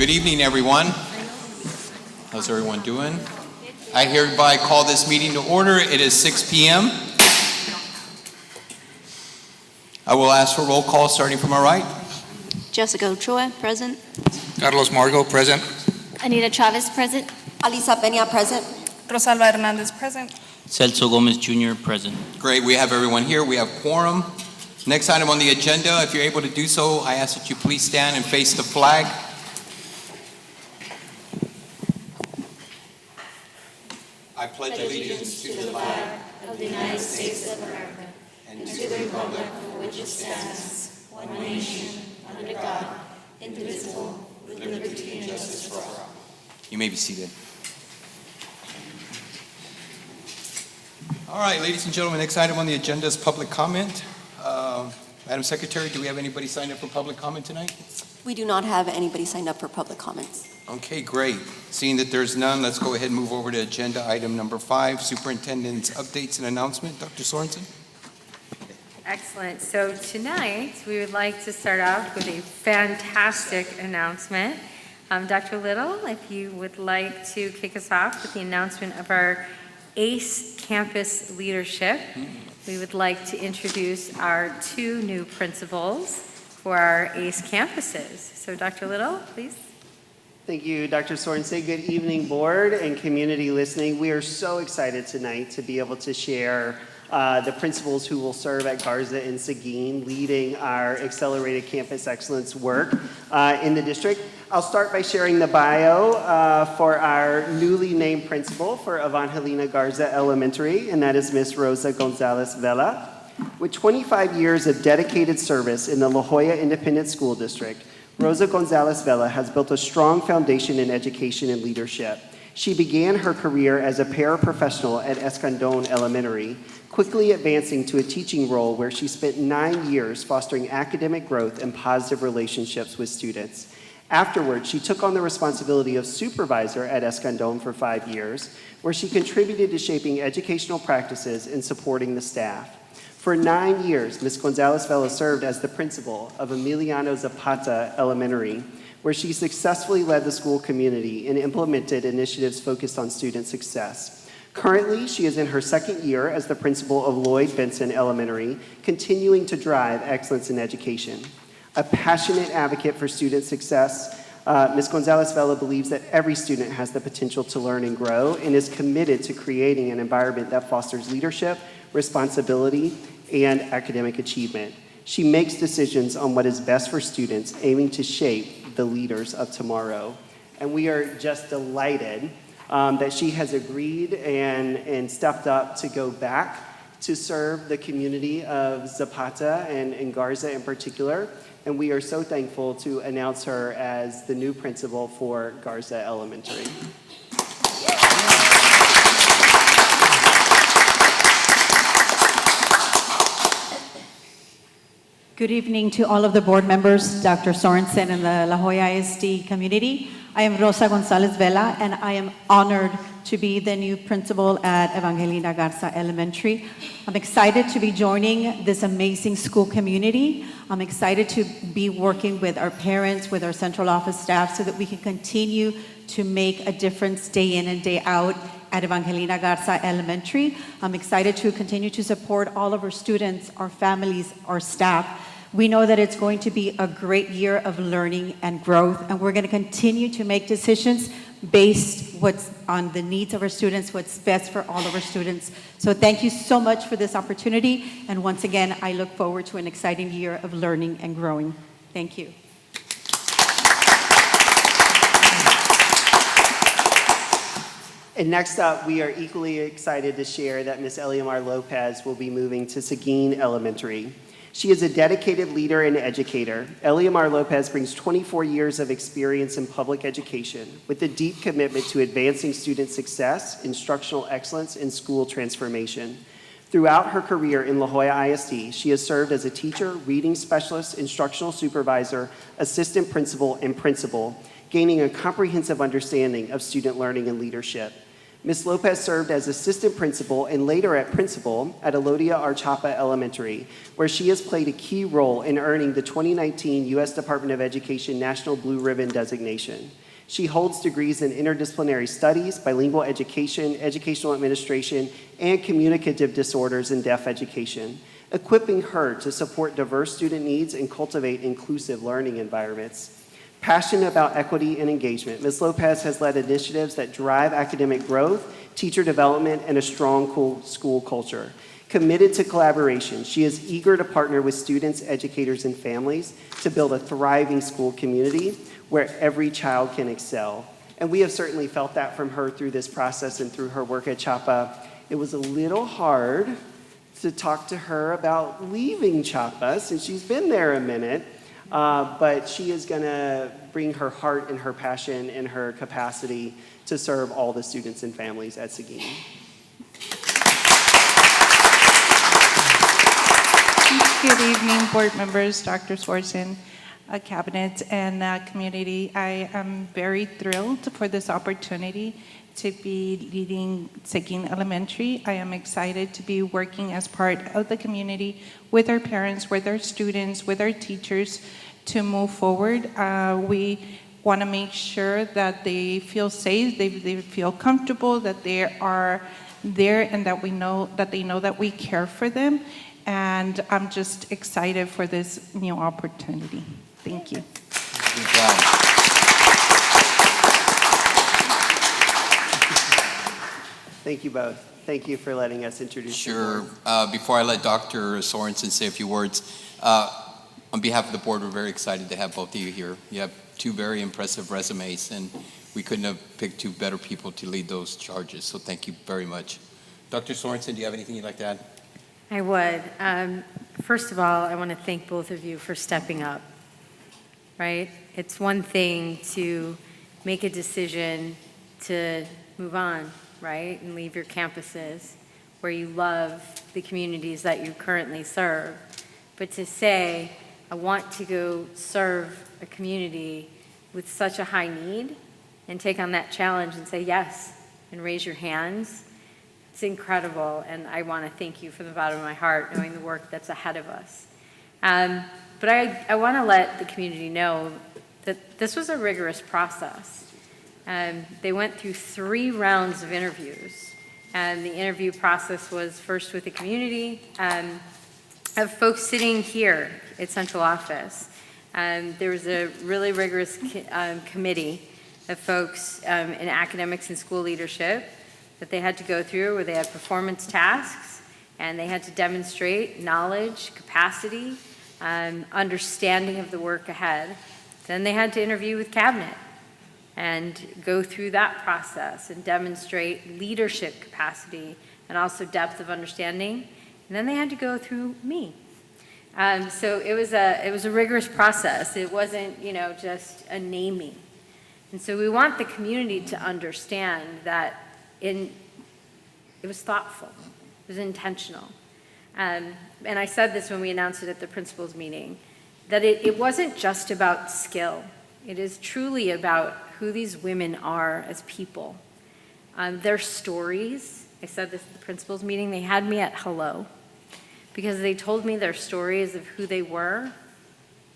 Good evening, everyone. How's everyone doing? I hereby call this meeting to order. It is 6 p.m. I will ask for roll call starting from my right. Jessica Ochoa, present. Carlos Margo, present. Anita Chavez, present. Alisa Peña, present. Rosalba Hernandez, present. Celso Gomez Jr., present. Great, we have everyone here. We have quorum. Next item on the agenda, if you're able to do so, I ask that you please stand and face the flag. I pledge allegiance to the flag of the United States of America and to the republic for which it stands, one nation, under God, indivisible, with liberty and justice for all. You may be seated. All right, ladies and gentlemen, next item on the agenda is public comment. Madam Secretary, do we have anybody signed up for public comment tonight? We do not have anybody signed up for public comments. Okay, great. Seeing that there's none, let's go ahead and move over to agenda item number 5, Superintendent's updates and announcement. Dr. Sorensen? Excellent. So tonight, we would like to start off with a fantastic announcement. Dr. Little, if you would like to kick us off with the announcement of our ACE Campus Leadership. We would like to introduce our 2 new principals for our ACE campuses. So Dr. Little, please. Thank you, Dr. Sorensen. Good evening, board and community listening. We are so excited tonight to be able to share the principals who will serve at Garza and Seguin, leading our accelerated campus excellence work in the district. I'll start by sharing the bio for our newly named principal for Evangelina Garza Elementary, and that is Ms. Rosa Gonzalez Vela. With 25 years of dedicated service in the La Jolla Independent School District, Rosa Gonzalez Vela has built a strong foundation in education and leadership. She began her career as a paraprofessional at Escandon Elementary, quickly advancing to a teaching role where she spent 9 years fostering academic growth and positive relationships with students. Afterwards, she took on the responsibility of supervisor at Escandon for 5 years, where she contributed to shaping educational practices and supporting the staff. For 9 years, Ms. Gonzalez Vela served as the principal of Emiliano Zapata Elementary, where she successfully led the school community and implemented initiatives focused on student success. Currently, she is in her 2nd year as the principal of Lloyd Benson Elementary, continuing to drive excellence in education. A passionate advocate for student success, Ms. Gonzalez Vela believes that every student has the potential to learn and grow and is committed to creating an environment that fosters leadership, responsibility, and academic achievement. She makes decisions on what is best for students, aiming to shape the leaders of tomorrow. And we are just delighted that she has agreed and stepped up to go back to serve the community of Zapata and Garza in particular. And we are so thankful to announce her as the new principal for Garza Elementary. Good evening to all of the board members, Dr. Sorensen and the La Jolla ISD community. I am Rosa Gonzalez Vela, and I am honored to be the new principal at Evangelina Garza Elementary. I'm excited to be joining this amazing school community. I'm excited to be working with our parents, with our central office staff, so that we can continue to make a difference day in and day out at Evangelina Garza Elementary. I'm excited to continue to support all of our students, our families, our staff. We know that it's going to be a great year of learning and growth, and we're going to continue to make decisions based what's on the needs of our students, what's best for all of our students. So thank you so much for this opportunity, and once again, I look forward to an exciting year of learning and growing. Thank you. And next up, we are equally excited to share that Ms. Eliamar Lopez will be moving to Seguin Elementary. She is a dedicated leader and educator. Eliamar Lopez brings 24 years of experience in public education with a deep commitment to advancing student success, instructional excellence, and school transformation. Throughout her career in La Jolla ISD, she has served as a teacher, reading specialist, instructional supervisor, assistant principal, and principal, gaining a comprehensive understanding of student learning and leadership. Ms. Lopez served as assistant principal and later at principal at Elodia Archapa Elementary, where she has played a key role in earning the 2019 U.S. Department of Education National Blue Ribbon designation. She holds degrees in interdisciplinary studies, bilingual education, educational administration, and communicative disorders in deaf education, equipping her to support diverse student needs and cultivate inclusive learning environments. Passionate about equity and engagement, Ms. Lopez has led initiatives that drive academic growth, teacher development, and a strong school culture. Committed to collaboration, she is eager to partner with students, educators, and families to build a thriving school community where every child can excel. And we have certainly felt that from her through this process and through her work at Chapa. It was a little hard to talk to her about leaving Chapa since she's been there a minute, but she is going to bring her heart and her passion and her capacity to serve all the students and families at Seguin. Good evening, board members, Dr. Swartzen, cabinet, and community. I am very thrilled for this opportunity to be leading Seguin Elementary. I am excited to be working as part of the community with our parents, with our students, with our teachers to move forward. We want to make sure that they feel safe, they feel comfortable, that they are there, and that they know that we care for them. And I'm just excited for this new opportunity. Thank you. Good job. Thank you both. Thank you for letting us introduce you. Sure. Before I let Dr. Sorensen say a few words, on behalf of the board, we're very excited to have both of you here. You have two very impressive resumes, and we couldn't have picked two better people to lead those charges, so thank you very much. Dr. Sorensen, do you have anything you'd like to add? I would. First of all, I want to thank both of you for stepping up, right? It's one thing to make a decision to move on, right, and leave your campuses where you love the communities that you currently serve. But to say, I want to go serve a community with such a high need and take on that challenge and say yes and raise your hands, it's incredible, and I want to thank you from the bottom of my heart, knowing the work that's ahead of us. But I want to let the community know that this was a rigorous process. They went through 3 rounds of interviews, and the interview process was first with the community, of folks sitting here at central office. There was a really rigorous committee of folks in academics and school leadership that they had to go through, where they had performance tasks, and they had to demonstrate knowledge, capacity, understanding of the work ahead. Then they had to interview with cabinet and go through that process and demonstrate leadership capacity and also depth of understanding. And then they had to go through me. So it was a rigorous process. It wasn't, just a naming. And so we want the community to understand that it was thoughtful, it was intentional. And I said this when we announced it at the principals meeting, that it wasn't just about skill. It is truly about who these women are as people. Their stories, I said this at the principals meeting, they had me at hello, because they told me their stories of who they were.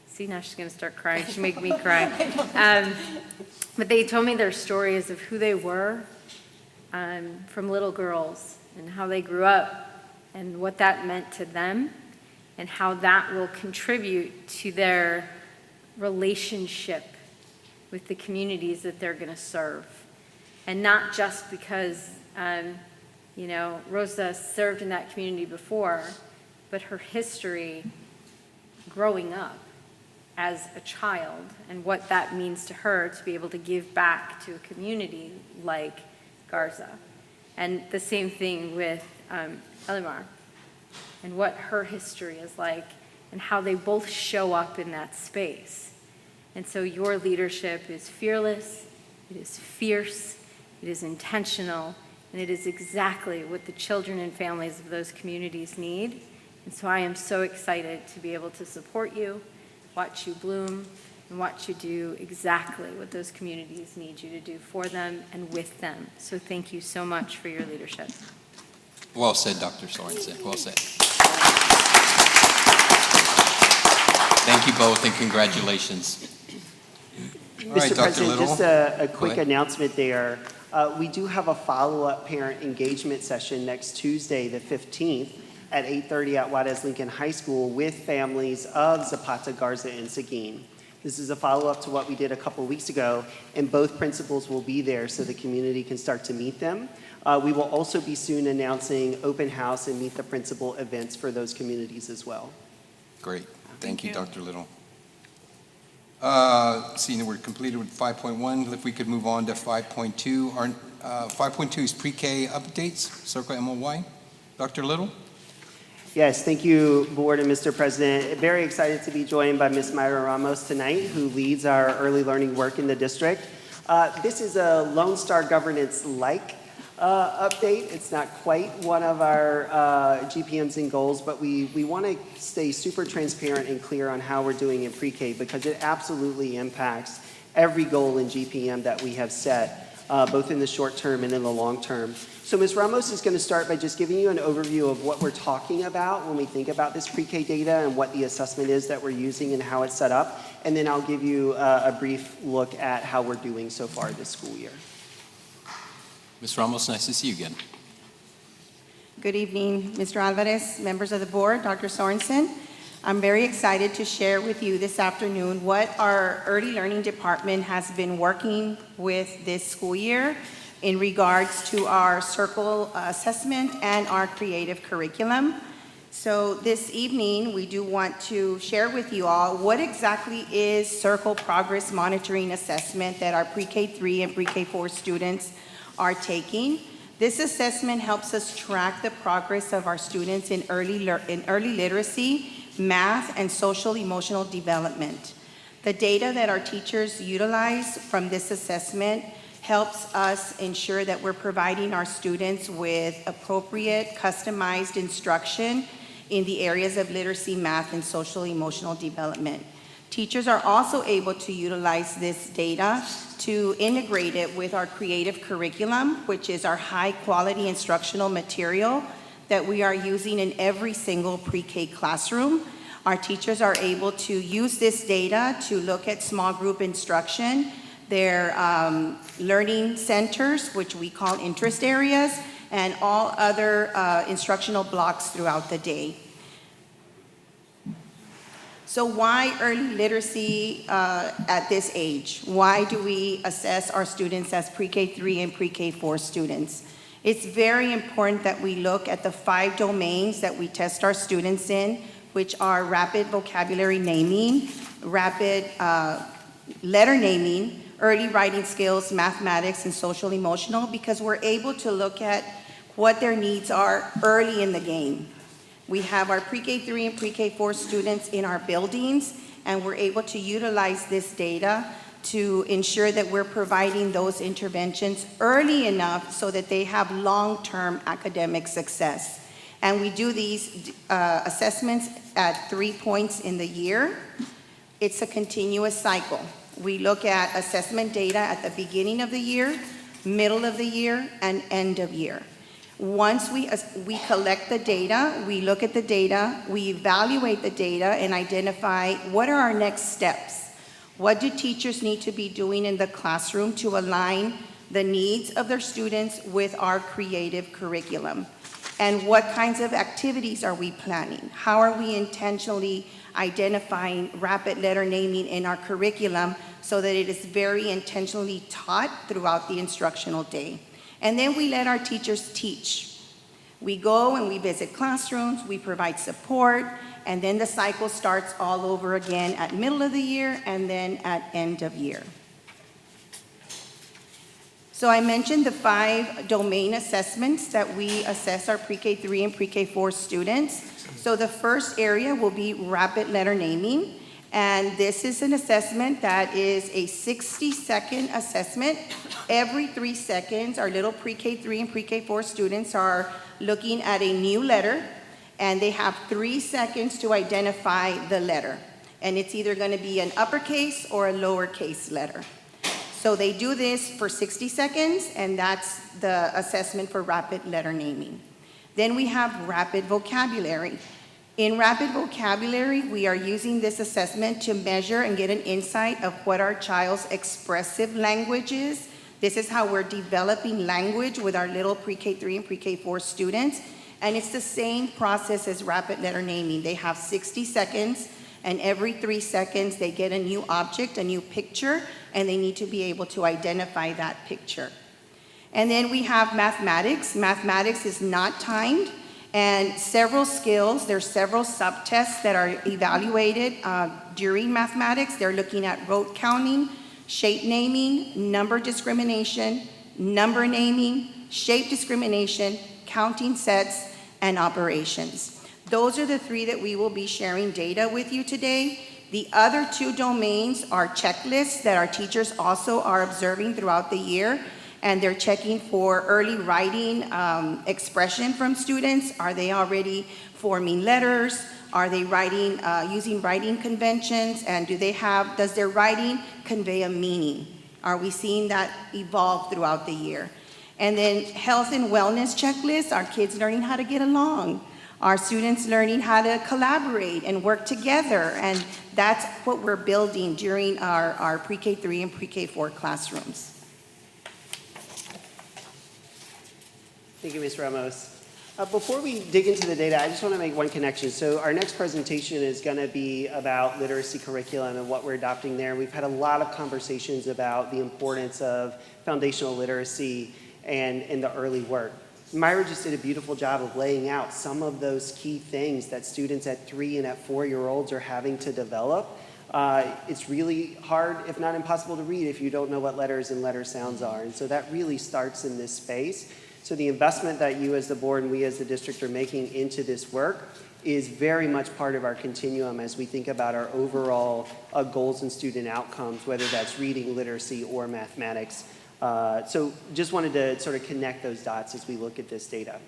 See, now she's gonna start crying, she's making me cry. But they told me their stories of who they were, from little girls, and how they grew up, and what that meant to them, and how that will contribute to their relationship with the communities that they're going to serve. And not just because, Rosa served in that community before, but her history growing up as a child, and what that means to her to be able to give back to a community like Garza. And the same thing with Elimar, and what her history is like, and how they both show up in that space. And so your leadership is fearless, it is fierce, it is intentional, and it is exactly what the children and families of those communities need. And so I am so excited to be able to support you, watch you bloom, and watch you do exactly what those communities need you to do for them and with them. So thank you so much for your leadership. Well said, Dr. Sorensen. Well said. Thank you both and congratulations. All right, Mr. Dr. President, Little. just a quick ahead. announcement there. We do have a follow-up parent engagement session next Tuesday, the 15th, at 8:30 at Juarez Lincoln High School with families of Zapata, Garza, and Seguin. This is a follow-up to what we did a couple weeks ago, and both principals will be there so the community can start to meet them. We will also be soon announcing open house and meet the principal events for those communities as well. Great. Thank you, Dr. Little. Seeing that we're completed with 5.1, if we could move on to 5.2. Our 5.2 is pre-K updates, Circle MOY. Dr. Little? Yes, thank you, Board and Mr. President. Very excited to be joined by Ms. Mayra Ramos tonight, who leads our early learning work in the district. This is a Lone Star Governance-like update. It's not quite one of our GPMs and goals, but we want to stay super transparent and clear on how we're doing in pre-K because it absolutely impacts every goal in GPM that we have set, both in the short term and in the long term. So Ms. Ramos is going to start by just giving you an overview of what we're talking about when we think about this pre-K data and what the assessment is that we're using and how it's set up. And then I'll give you a brief look at how we're doing so far this school year. Ms. Ramos, nice to see you again. Good evening, Mr. Alvarez, members of the board, Dr. Sorensen. I'm very excited to share with you this afternoon what our early learning department has been working with this school year in regards to our circle assessment and our creative curriculum. So this evening, we do want to share with you all what exactly is circle progress monitoring assessment that our pre-K 3 and pre-K 4 students are taking. This assessment helps us track the progress of our students in early literacy, math, and social emotional development. The data that our teachers utilize from this assessment helps us ensure that we're providing our students with appropriate, customized instruction in the areas of literacy, math, and social emotional development. Teachers are also able to utilize this data to integrate it with our creative curriculum, which is our high-quality instructional material that we are using in every single pre-K classroom. Our teachers are able to use this data to look at small group instruction, their learning centers, which we call interest areas, and all other instructional blocks throughout the day. So why early literacy at this age? Why do we assess our students as pre-K 3 and pre-K 4 students? It's very important that we look at the 5 domains that we test our students in, which are rapid vocabulary naming, rapid letter naming, early writing skills, mathematics, and social emotional, because we're able to look at what their needs are early in the game. We have our pre-K 3 and pre-K 4 students in our buildings, and we're able to utilize this data to ensure that we're providing those interventions early enough so that they have long-term academic success. And we do these assessments at 3 points in the year. It's a continuous cycle. We look at assessment data at the beginning of the year, middle of the year, and end of year. Once we collect the data, we look at the data, we evaluate the data and identify what are our next steps. What do teachers need to be doing in the classroom to align the needs of their students with our creative curriculum? And what kinds of activities are we planning? How are we intentionally identifying rapid letter naming in our curriculum so that it is very intentionally taught throughout the instructional day? And then we let our teachers teach. We go and we visit classrooms, we provide support, and then the cycle starts all over again at middle of the year and then at end of year. So I mentioned the 5 domain assessments that we assess our pre-K 3 and pre-K 4 students. So the first area will be rapid letter naming. And this is an assessment that is a 60-second assessment. Every 3 seconds, our little pre-K 3 and pre-K 4 students are looking at a new letter, and they have 3 seconds to identify the letter. and it's either going to be an uppercase or a lowercase letter. So they do this for 60 seconds, and that's the assessment for rapid letter naming. Then we have rapid vocabulary. In rapid vocabulary, we are using this assessment to measure and get an insight of what our child's expressive language is. This is how we're developing language with our little pre-K3 and pre-K4 students. And it's the same process as rapid letter naming. They have 60 seconds, and every 3 seconds they get a new object, a new picture, and they need to be able to identify that picture. And then we have mathematics. Mathematics is not timed, and several skills, there's several subtests that are evaluated during mathematics. They're looking at rote counting, shape naming, number discrimination, number naming, shape discrimination, counting sets, and operations. Those are the 3 that we will be sharing data with you today. The other 2 domains are checklists that our teachers also are observing throughout the year, and they're checking for early writing expression from students. Are they already forming letters? Are they writing, using writing conventions? And does their writing convey a meaning? Are we seeing that evolve throughout the year? And then health and wellness checklists, our kids learning how to get along. Our students learning how to collaborate and work together. And that's what we're building during our pre-K3 and pre-K4 classrooms. Thank you, Ms. Ramos. Before we dig into the data, I just want to make one connection. So our next presentation is going to be about literacy curriculum and what we're adopting there. We've had a lot of conversations about the importance of foundational literacy and in the early work. Myra just did a beautiful job of laying out some of those key things that students at 3 and at 4-year-olds are having to develop. It's really hard, if not impossible, to read if you don't know what letters and letter sounds are. And so that really starts in this space. So the investment that you as the board and we as the district are making into this work is very much part of our continuum as we think about our overall goals and student outcomes, whether that's reading, literacy, or mathematics. So just wanted to sort of connect those dots as we look at this data.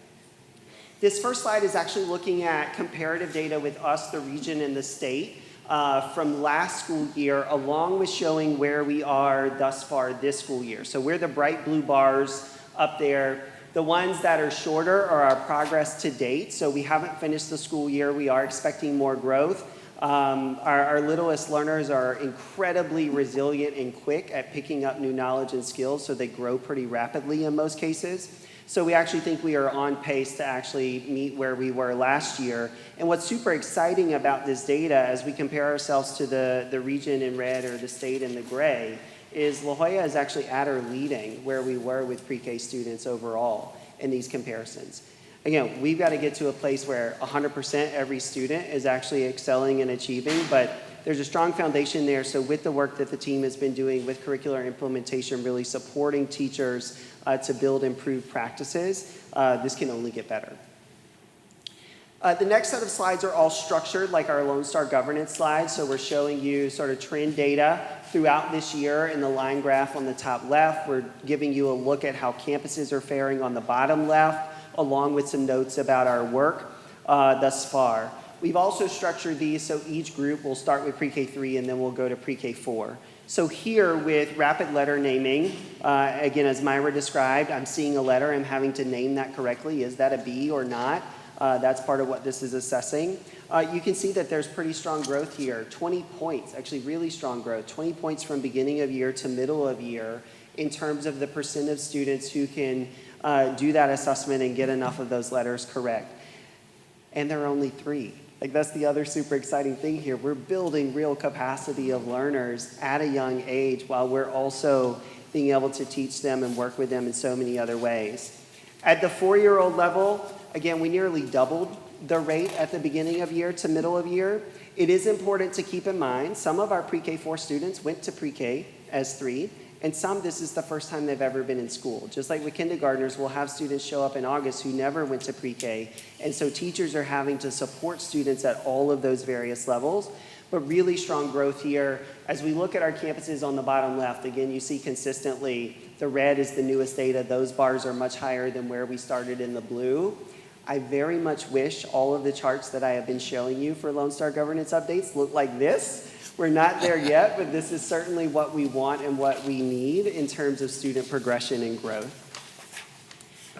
This first slide is actually looking at comparative data with us, the region, and the state from last school year, along with showing where we are thus far this school year. So we're the bright blue bars up there. The ones that are shorter are our progress to date. So we haven't finished the school year. We are expecting more growth. Our littlest learners are incredibly resilient and quick at picking up new knowledge and skills, so they grow pretty rapidly in most cases. So we actually think we are on pace to actually meet where we were last year. And what's super exciting about this data as we compare ourselves to the region in red or the state in the gray is La Jolla is actually at or leading where we were with pre-K students overall in these comparisons. Again, we've got to get to a place where 100% every student is actually excelling and achieving, but there's a strong foundation there. So with the work that the team has been doing with curricular implementation, really supporting teachers to build improved practices, this can only get better. The next set of slides are all structured like our Lone Star governance slides. So we're showing you sort of trend data throughout this year in the line graph on the top left. We're giving you a look at how campuses are faring on the bottom left, along with some notes about our work thus far. We've also structured these so each group will start with pre-K3 and then we'll go to pre-K4. So here with rapid letter naming, again, as Myra described, I'm seeing a letter, I'm having to name that correctly. Is that a B or not? That's part of what this is assessing. You can see that there's pretty strong growth here, 20 points, actually really strong growth, 20 points from beginning of year to middle of year in terms of the percent of students who can do that assessment and get enough of those letters correct. And there are only 3. Like that's the other super exciting thing here. We're building real capacity of learners at a young age while we're also being able to teach them and work with them in so many other ways. At the 4-year-old level, again, we nearly doubled the rate at the beginning of year to middle of year. It is important to keep in mind, some of our pre-K4 students went to pre-K as 3, and some, this is the first time they've ever been in school. Just like with kindergartners, we'll have students show up in August who never went to pre-K, and so teachers are having to support students at all of those various levels, but really strong growth here. As we look at our campuses on the bottom left, again, you see consistently the red is the newest data. Those bars are much higher than where we started in the blue. I very much wish all of the charts that I have been showing you for Lone Star governance updates look like this. We're not there yet, but this is certainly what we want and what we need in terms of student progression and growth.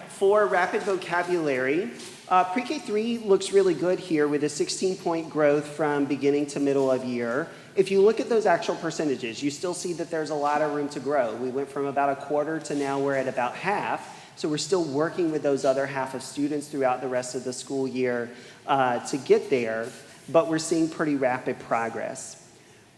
For rapid vocabulary, pre-K3 looks really good here with a 16-point growth from beginning to middle of year. If you look at those actual percentages, you still see that there's a lot of room to grow. We went from about a quarter to now we're at about half. So we're still working with those other half of students throughout the rest of the school year to get there, but we're seeing pretty rapid progress.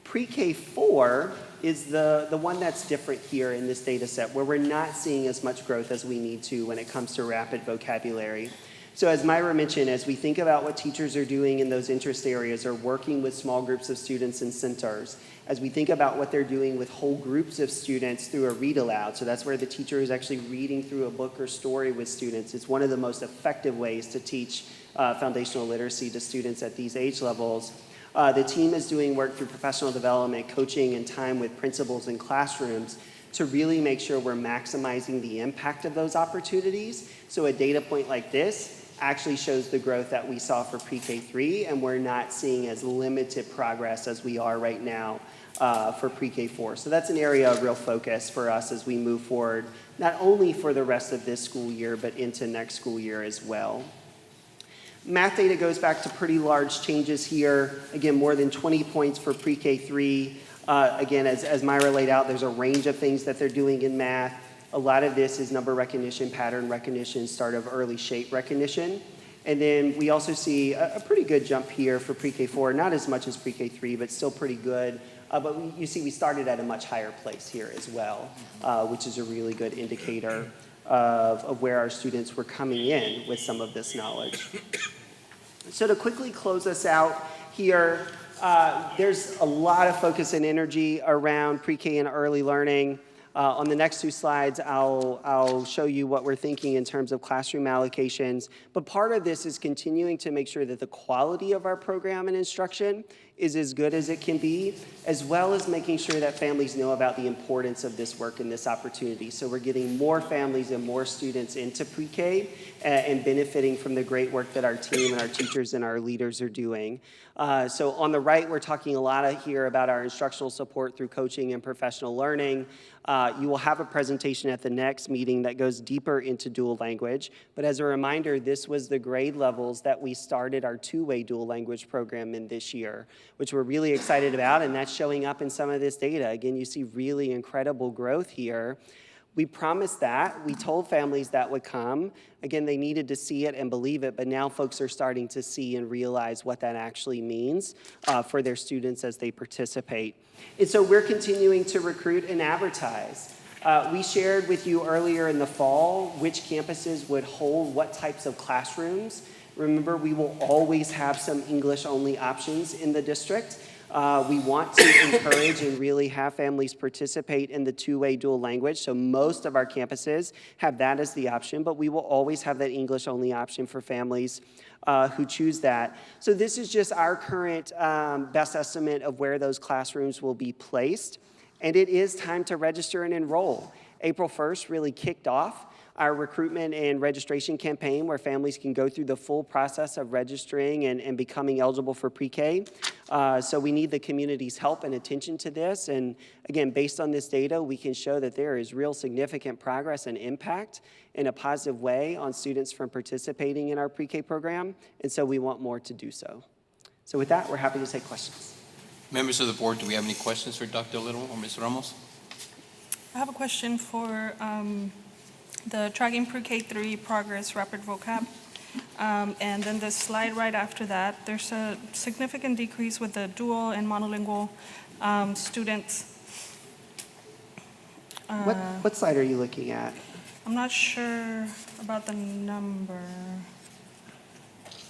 Pre-K4 is the one that's different here in this data set, where we're not seeing as much growth as we need to when it comes to rapid vocabulary. So as Myra mentioned, as we think about what teachers are doing in those interest areas or working with small groups of students and centers, as we think about what they're doing with whole groups of students through a read aloud, so that's where the teacher is actually reading through a book or story with students. It's one of the most effective ways to teach foundational literacy to students at these age levels. The team is doing work through professional development, coaching, and time with principals and classrooms to really make sure we're maximizing the impact of those opportunities. So a data point like this actually shows the growth that we saw for pre-K3, and we're not seeing as limited progress as we are right now for pre-K4. So that's an area of real focus for us as we move forward, not only for the rest of this school year, but into next school year as well. Math data goes back to pretty large changes here. Again, more than 20 points for pre-K3. Again, as Myra laid out, there's a range of things that they're doing in math. A lot of this is number recognition, pattern recognition, start of early shape recognition. And then we also see a pretty good jump here for pre-K4, not as much as pre-K3, but still pretty good. But you see we started at a much higher place here as well, which is a really good indicator of where our students were coming in with some of this knowledge. So to quickly close us out here, there's a lot of focus and energy around pre-K and early learning. On the next two slides, I'll show you what we're thinking in terms of classroom allocations. But part of this is continuing to make sure that the quality of our program and instruction is as good as it can be, as well as making sure that families know about the importance of this work and this opportunity. So we're getting more families and more students into pre-K and benefiting from the great work that our team and our teachers and our leaders are doing. So on the right, we're talking a lot here about our instructional support through coaching and professional learning. You will have a presentation at the next meeting that goes deeper into dual language. But as a reminder, this was the grade levels that we started our two-way dual language program in this year, which we're really excited about, and that's showing up in some of this data. Again, you see really incredible growth here. We promised that. We told families that would come. Again, they needed to see it and believe it, but now folks are starting to see and realize what that actually means for their students as they participate. And so we're continuing to recruit and advertise. We shared with you earlier in the fall which campuses would hold what types of classrooms. Remember, we will always have some English-only options in the district. We want to encourage and really have families participate in the two-way dual language. So most of our campuses have that as the option, but we will always have that English-only option for families who choose that. So this is just our current best estimate of where those classrooms will be placed. And it is time to register and enroll. April 1st really kicked off our recruitment and registration campaign where families can go through the full process of registering and becoming eligible for pre-K. So we need the community's help and attention to this. And again, based on this data, we can show that there is real significant progress and impact in a positive way on students from participating in our pre-K program. And so we want more to do so. So with that, we're happy to take questions. Members of the board, do we have any questions for Dr. Little or Ms. Ramos? I have a question for the tracking pre-K3 progress rapid vocab. And then the slide right after that, there's a significant decrease with the dual and monolingual students. What slide are you looking at? I'm not sure about the number.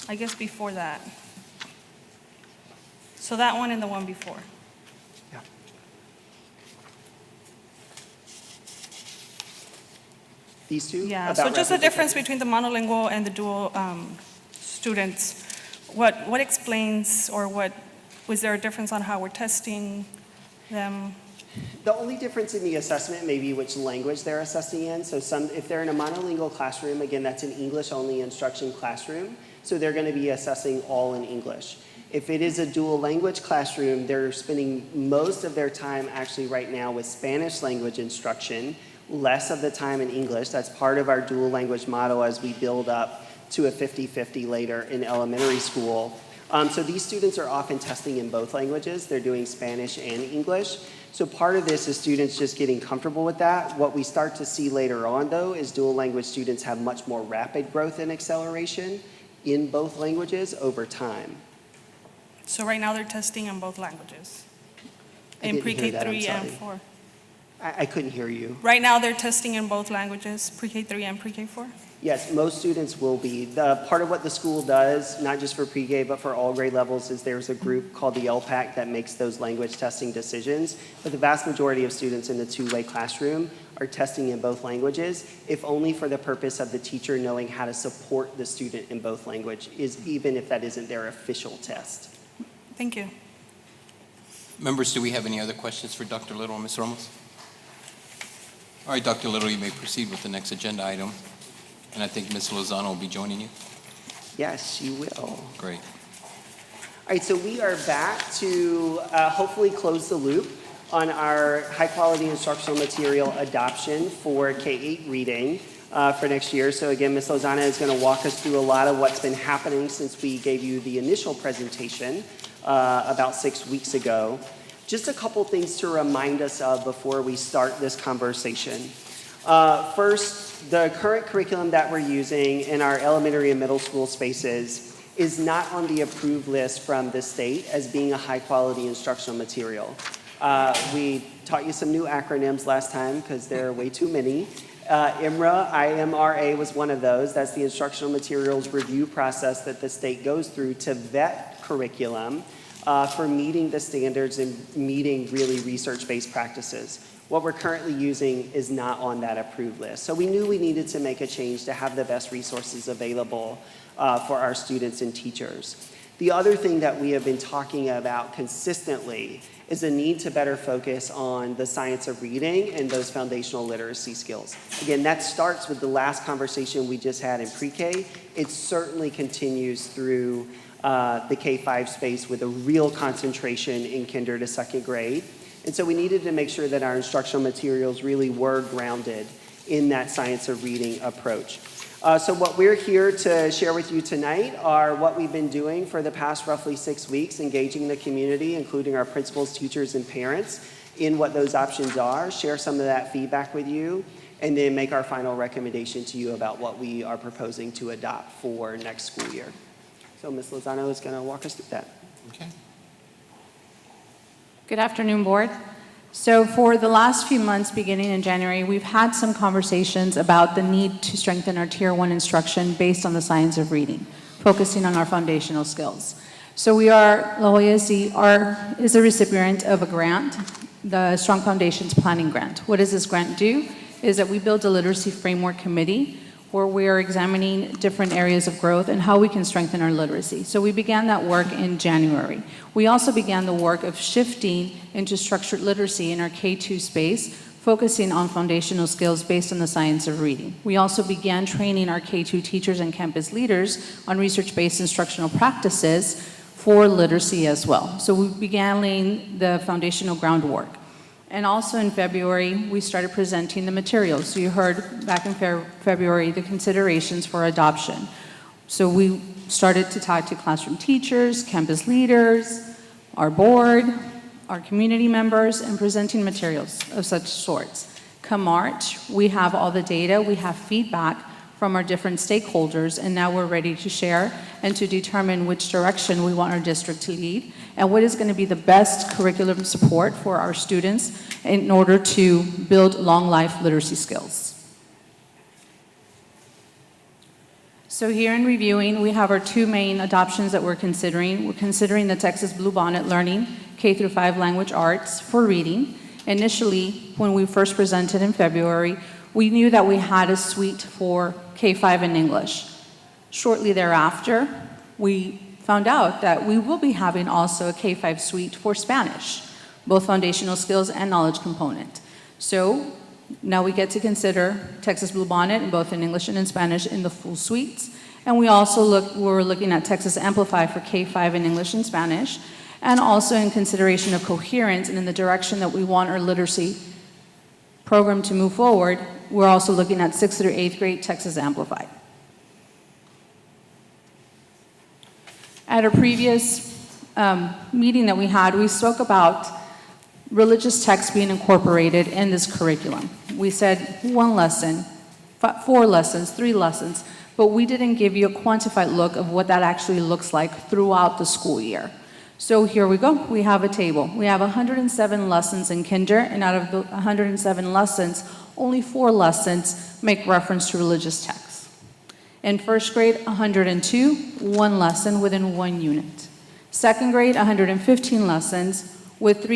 I guess before that. So that one and the one before. Yeah. These two? Yeah, About so just the rapid difference vocab? between the monolingual and the dual students. What explains, or was there a difference on how we're testing them? The only difference in the assessment may be which language they're assessing in. So if they're in a monolingual classroom, again, that's an English-only instruction classroom, so they're going to be assessing all in English. If it is a dual language classroom, they're spending most of their time actually right now with Spanish language instruction, less of the time in English. That's part of our dual language model as we build up to a 50-50 later in elementary school. So these students are often testing in both languages. They're doing Spanish and English. So part of this is students just getting comfortable with that. What we start to see later on, though, is dual language students have much more rapid growth and acceleration in both languages over time. So right now they're testing in both languages? I In didn't hear pre-K that, I'm 3 and sorry. 4? I couldn't hear you. Right now they're testing in both languages, pre-K 3 and pre-K 4? Yes, most students will be. The part of what the school does, not just for pre-K, but for all grade levels, is there's a group called the LPAC that makes those language testing decisions. But the vast majority of students in the two-way classroom are testing in both languages, if only for the purpose of the teacher knowing how to support the student in both languages, even if that isn't their official test. Thank you. Members, do we have any other questions for Dr. Little and Ms. Ramos? All right, Dr. Little, you may proceed with the next agenda item. And I think Ms. Lozano will be joining you. Yes, she will. Great. All right, so we are back to hopefully close the loop on our high-quality instructional material adoption for K-8 reading for next year. So again, Ms. Lozano is going to walk us through a lot of what's been happening since we gave you the initial presentation about 6 weeks ago. Just a couple things to remind us of before we start this conversation. First, the current curriculum that we're using in our elementary and middle school spaces is not on the approved list from the state as being a high-quality instructional material. We taught you some new acronyms last time because there are way too many. IMRA was one of those. That's the instructional materials review process that the state goes through to vet curriculum for meeting the standards and meeting really research-based practices. What we're currently using is not on that approved list. So we knew we needed to make a change to have the best resources available for our students and teachers. The other thing that we have been talking about consistently is a need to better focus on the science of reading and those foundational literacy skills. Again, that starts with the last conversation we just had in pre-K. It certainly continues through the K-5 space with a real concentration in kinder to second grade. And so we needed to make sure that our instructional materials really were grounded in that science of reading approach. So what we're here to share with you tonight are what we've been doing for the past roughly 6 weeks, engaging the community, including our principals, teachers, and parents, in what those options are, share some of that feedback with you, and then make our final recommendation to you about what we are proposing to adopt for next school year. So Ms. Lozano is going to walk us through that. Okay. Good afternoon, Board. So for the last few months, beginning in January, we've had some conversations about the need to strengthen our Tier 1 instruction based on the science of reading, focusing on our foundational skills. So LJISD is a recipient of a grant, the Strong Foundations Planning Grant. What does this grant do? Is that we build a literacy framework committee where we are examining different areas of growth and how we can strengthen our literacy. So we began that work in January. We also began the work of shifting into structured literacy in our K-2 space, focusing on foundational skills based on the science of reading. We also began training our K-2 teachers and campus leaders on research-based instructional practices for literacy as well. So we began laying the foundational groundwork. And also in February, we started presenting the materials. So you heard back in February the considerations for adoption. So we started to talk to classroom teachers, campus leaders, our board, our community members, and presenting materials of such sorts. Come March, we have all the data, we have feedback from our different stakeholders, and now we're ready to share and to determine which direction we want our district to lead and what is going to be the best curriculum support for our students in order to build long life literacy skills. So here in reviewing, we have our two main adoptions that we're considering. We're considering the Texas Bluebonnet Learning K-5 Language Arts for reading. Initially, when we first presented in February, we knew that we had a suite for K-5 in English. Shortly thereafter, we found out that we will be having also a K-5 suite for Spanish. both foundational skills and knowledge component. So now we get to consider Texas Bluebonnet, both in English and in Spanish, in the full suites. And we're looking at Texas Amplify for K-5 in English and Spanish, and also in consideration of coherence and in the direction that we want our literacy program to move forward, we're also looking at 6th through 8th grade Texas Amplify. At a previous meeting that we had, we spoke about religious texts being incorporated in this curriculum. We said 1 lesson, 4 lessons, 3 lessons, but we didn't give you a quantified look of what that actually looks like throughout the school year. So here we go, we have a table. We have 107 lessons in kinder, and out of the 107 lessons, only 4 lessons make reference to religious texts. In first grade, 102, 1 lesson within 1 unit. Second grade, 115 lessons with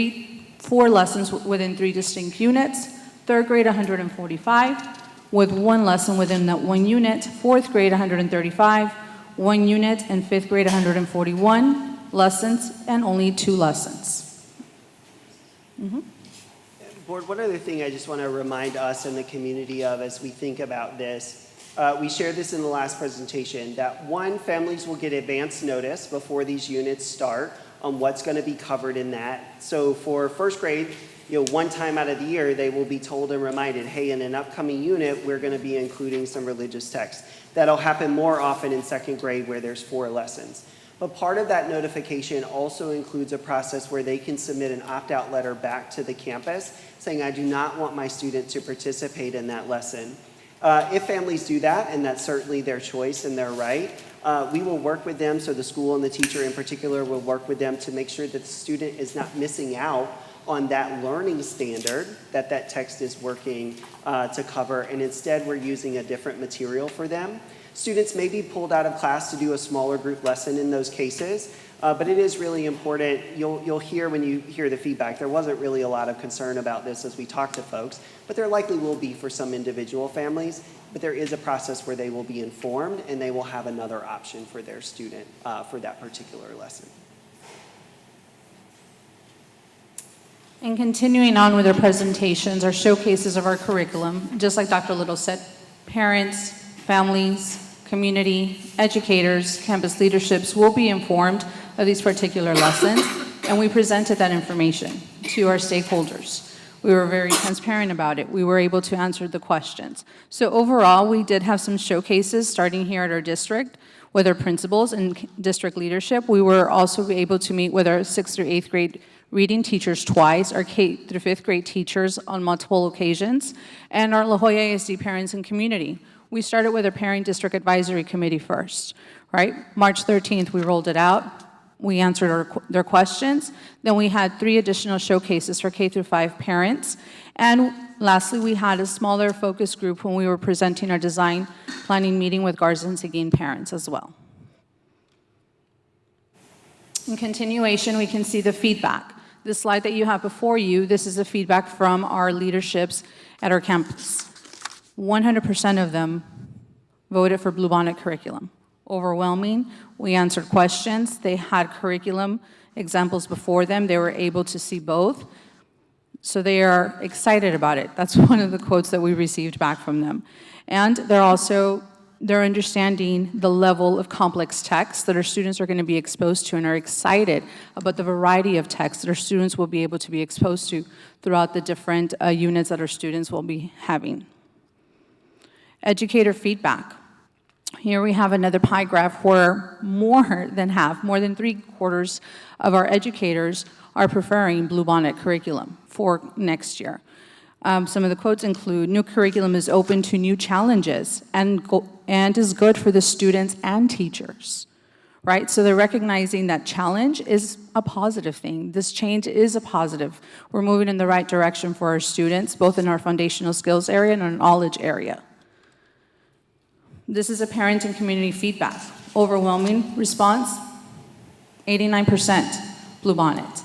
4 lessons within 3 distinct units. Third grade, 145 with 1 lesson within that 1 unit. Fourth grade, 135, 1 unit, and fifth grade, 141 lessons and only 2 lessons. Board, one other thing I just want to remind us and the community of as we think about this. We shared this in the last presentation, that families will get advance notice before these units start on what's going to be covered in that. So for first grade, 1 time out of the year, they will be told and reminded, hey, in an upcoming unit, we're going to be including some religious text. That'll happen more often in second grade where there's 4 lessons. But part of that notification also includes a process where they can submit an opt-out letter back to the campus saying, I do not want my student to participate in that lesson. If families do that, and that's certainly their choice and their right, we will work with them, so the school and the teacher in particular will work with them to make sure that the student is not missing out on that learning standard that that text is working to cover, and instead we're using a different material for them. Students may be pulled out of class to do a smaller group lesson in those cases, but it is really important. You'll hear when you hear the feedback, there wasn't really a lot of concern about this as we talk to folks, but there likely will be for some individual families, but there is a process where they will be informed and they will have another option for their student for that particular lesson. And continuing on with our presentations, our showcases of our curriculum, just like Dr. Little said, parents, families, community, educators, campus leaderships will be informed of these particular lessons, and we presented that information to our stakeholders. We were very transparent about it. We were able to answer the questions. So overall, we did have some showcases starting here at our district with our principals and district leadership. We were also able to meet with our 6th through 8th grade reading teachers twice, our K through 5th grade teachers on multiple occasions, and our La Jolla ISD parents and community. We started with our Parent District Advisory Committee first, right? March 13th, we rolled it out. We answered their questions. Then we had 3 additional showcases for K through 5 parents. And lastly, we had a smaller focus group when we were presenting our design planning meeting with Garza and Seguin parents as well. In continuation, we can see the feedback. The slide that you have before you, this is the feedback from our leaderships at our campus. 100% of them voted for Bluebonnet curriculum. Overwhelming. We answered questions. They had curriculum examples before them. They were able to see both. So they are excited about it. That's one of the quotes that we received back from them. And they're understanding the level of complex text that our students are going to be exposed to and are excited about the variety of texts that our students will be able to be exposed to throughout the different units that our students will be having. Educator feedback. Here we have another pie graph where more than half, more than 3/4 of our educators are preferring Bluebonnet curriculum for next year. Some of the quotes include, new curriculum is open to new challenges and is good for the students and teachers, right? So they're recognizing that challenge is a positive thing. This change is a positive. We're moving in the right direction for our students, both in our foundational skills area and our knowledge area. This is a parent and community feedback. Overwhelming response, 89% Bluebonnet.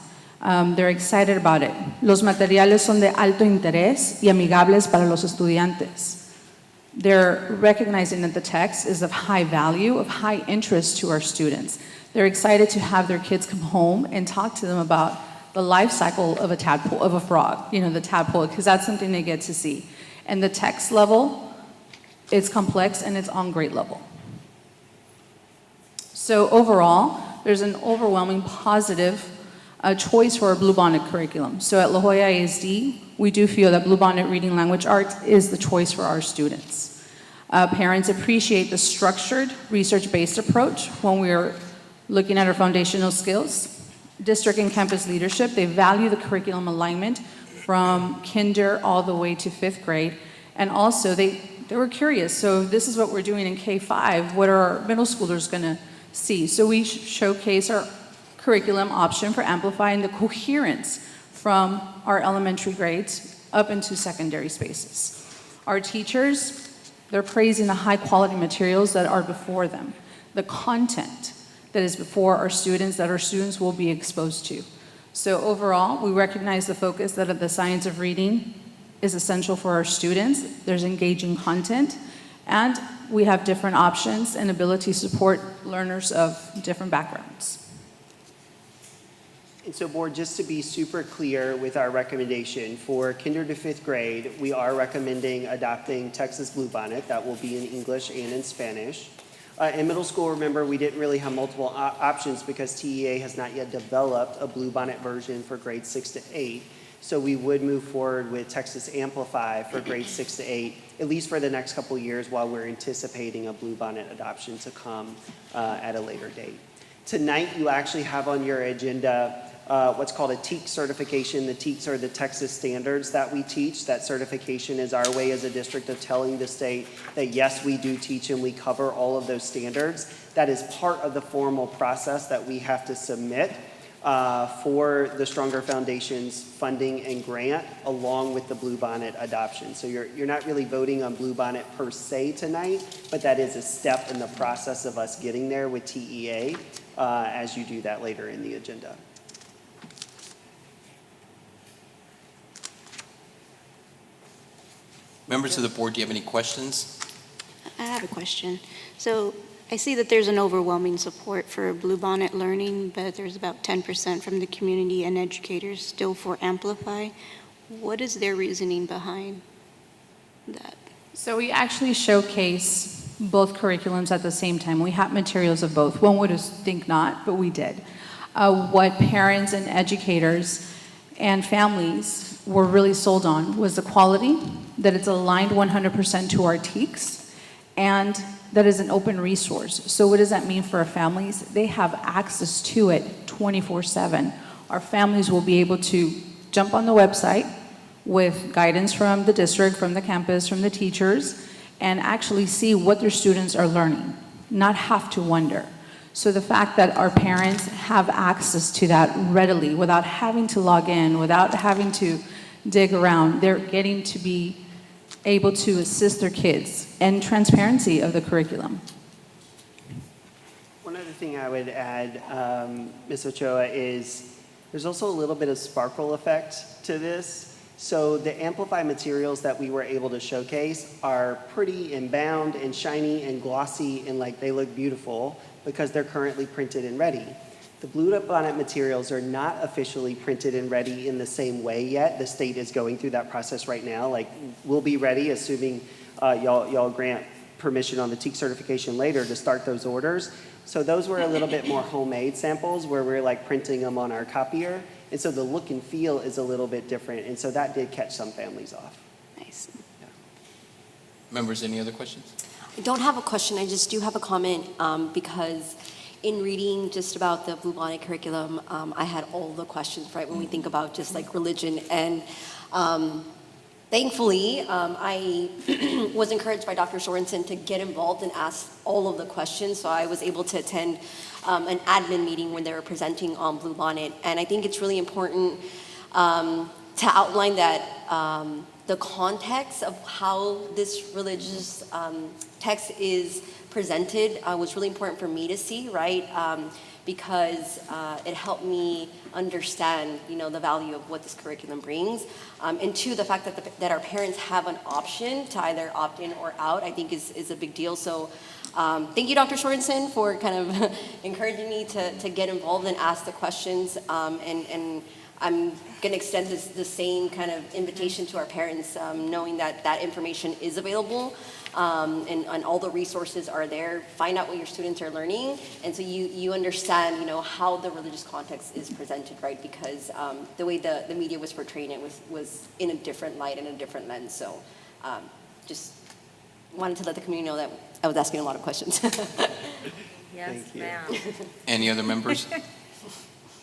They're excited about it. Los materiales son de alto interés y amigables para los estudiantes. They're recognizing that the text is of high value, of high interest to our students. They're excited to have their kids come home and talk to them about the life cycle of a tadpole, of a frog, the tadpole, because that's something they get to see. And the text level, it's complex and it's on grade level. So overall, there's an overwhelming positive choice for our Bluebonnet curriculum. So at La Jolla ISD, we do feel that Bluebonnet Reading Language Arts is the choice for our students. Parents appreciate the structured, research-based approach when we're looking at our foundational skills. District and campus leadership, they value the curriculum alignment from kinder all the way to 5th grade. And also, they were curious, so if this is what we're doing in K-5, what are our middle schoolers going to see? So we showcase our curriculum option for amplifying the coherence from our elementary grades up into secondary spaces. Our teachers, they're praising the high-quality materials that are before them, the content that is before our students, that our students will be exposed to. So overall, we recognize the focus that the science of reading is essential for our students. There's engaging content, and we have different options and ability to support learners of different backgrounds. And so, board, just to be super clear with our recommendation, for kinder to 5th grade, we are recommending adopting Texas Bluebonnet. That will be in English and in Spanish. In middle school, remember, we didn't really have multiple options because TEA has not yet developed a Bluebonnet version for grades 6 to 8. So we would move forward with Texas Amplify for grades 6 to 8, at least for the next couple years while we're anticipating a Bluebonnet adoption to come at a later date. Tonight, you actually have on your agenda what's called a TEAC certification. The TEACs are the Texas standards that we teach. That certification is our way as a district of telling the state that yes, we do teach and we cover all of those standards. That is part of the formal process that we have to submit for the Stronger Foundations funding and grant, along with the Bluebonnet adoption. So you're not really voting on Bluebonnet per se tonight, but that is a step in the process of us getting there with TEA as you do that later in the agenda. Members of the board, do you have any questions? I have a question. So I see that there's an overwhelming support for Bluebonnet learning, but there's about 10% from the community and educators still for Amplify. What is their reasoning behind that? So we actually showcase both curriculums at the same time. We have materials of both. One would think not, but we did. What parents and educators and families were really sold on was the quality, that it's aligned 100% to our TEACs, and that is an open resource. So what does that mean for our families? They have access to it 24/7. Our families will be able to jump on the website with guidance from the district, from the campus, from the teachers, and actually see what their students are learning, not have to wonder. So the fact that our parents have access to that readily without having to log in, without having to dig around, they're getting to be able to assist their kids, and transparency of the curriculum. One other thing I would add, Ms. Ochoa, is there's also a little bit of sparkle effect to this. So the Amplify materials that we were able to showcase are pretty and bound and shiny and glossy and like they look beautiful because they're currently printed and ready. The Bluebonnet materials are not officially printed and ready in the same way yet. The state is going through that process right now. Like, we'll be ready, assuming y'all grant permission on the TEAC certification later to start those orders. So those were a little bit more homemade samples where we're like printing them on our copier. And so the look and feel is a little bit different. And so that did catch some families off. Nice. Yeah. Members, any other questions? I don't have a question, I just do have a comment because in reading just about the Bluebonnet curriculum, I had all the questions, right, when we think about just like religion. And thankfully, I was encouraged by Dr. Sorensen to get involved and ask all of the questions. So I was able to attend an admin meeting when they were presenting on Bluebonnet. And I think it's really important to outline that the context of how this religious text is presented was really important for me to see, right? Because it helped me understand, the value of what this curriculum brings. And two, the fact that our parents have an option to either opt in or out, I think is a big deal. So Thank you, Dr. Sorensen, for kind of encouraging me to get involved and ask the questions. And I'm going to extend the same kind of invitation to our parents, knowing that that information is available and all the resources are there. Find out what your students are learning, and so you understand, how the religious context is presented, right? Because the way the media was portraying it was in a different light and a different lens. So just wanted to let the community know that I was asking a lot of questions. Yes, ma'am. Any other members?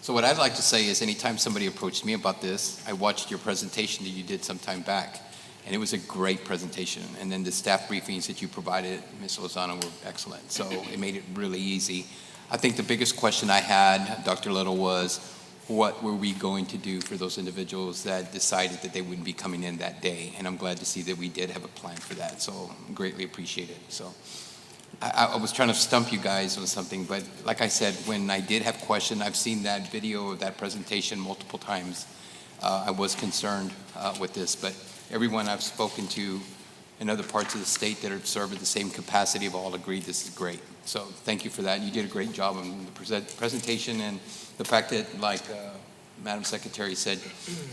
So what I'd like to say is anytime somebody approached me about this, I watched your presentation that you did some time back, and it was a great presentation. And then the staff briefings that you provided, Ms. Lozano, were excellent. So it made it really easy. I think the biggest question I had, Dr. Little, was what were we going to do for those individuals that decided that they wouldn't be coming in that day? And I'm glad to see that we did have a plan for that. So greatly appreciate it. So I was trying to stump you guys on something, but like I said, when I did have questions, I've seen that video of that presentation multiple times. I was concerned with this, but everyone I've spoken to in other parts of the state that have served at the same capacity have all agreed this is great. So thank you for that. You did a great job on the presentation, and the fact that, like Madam Secretary said,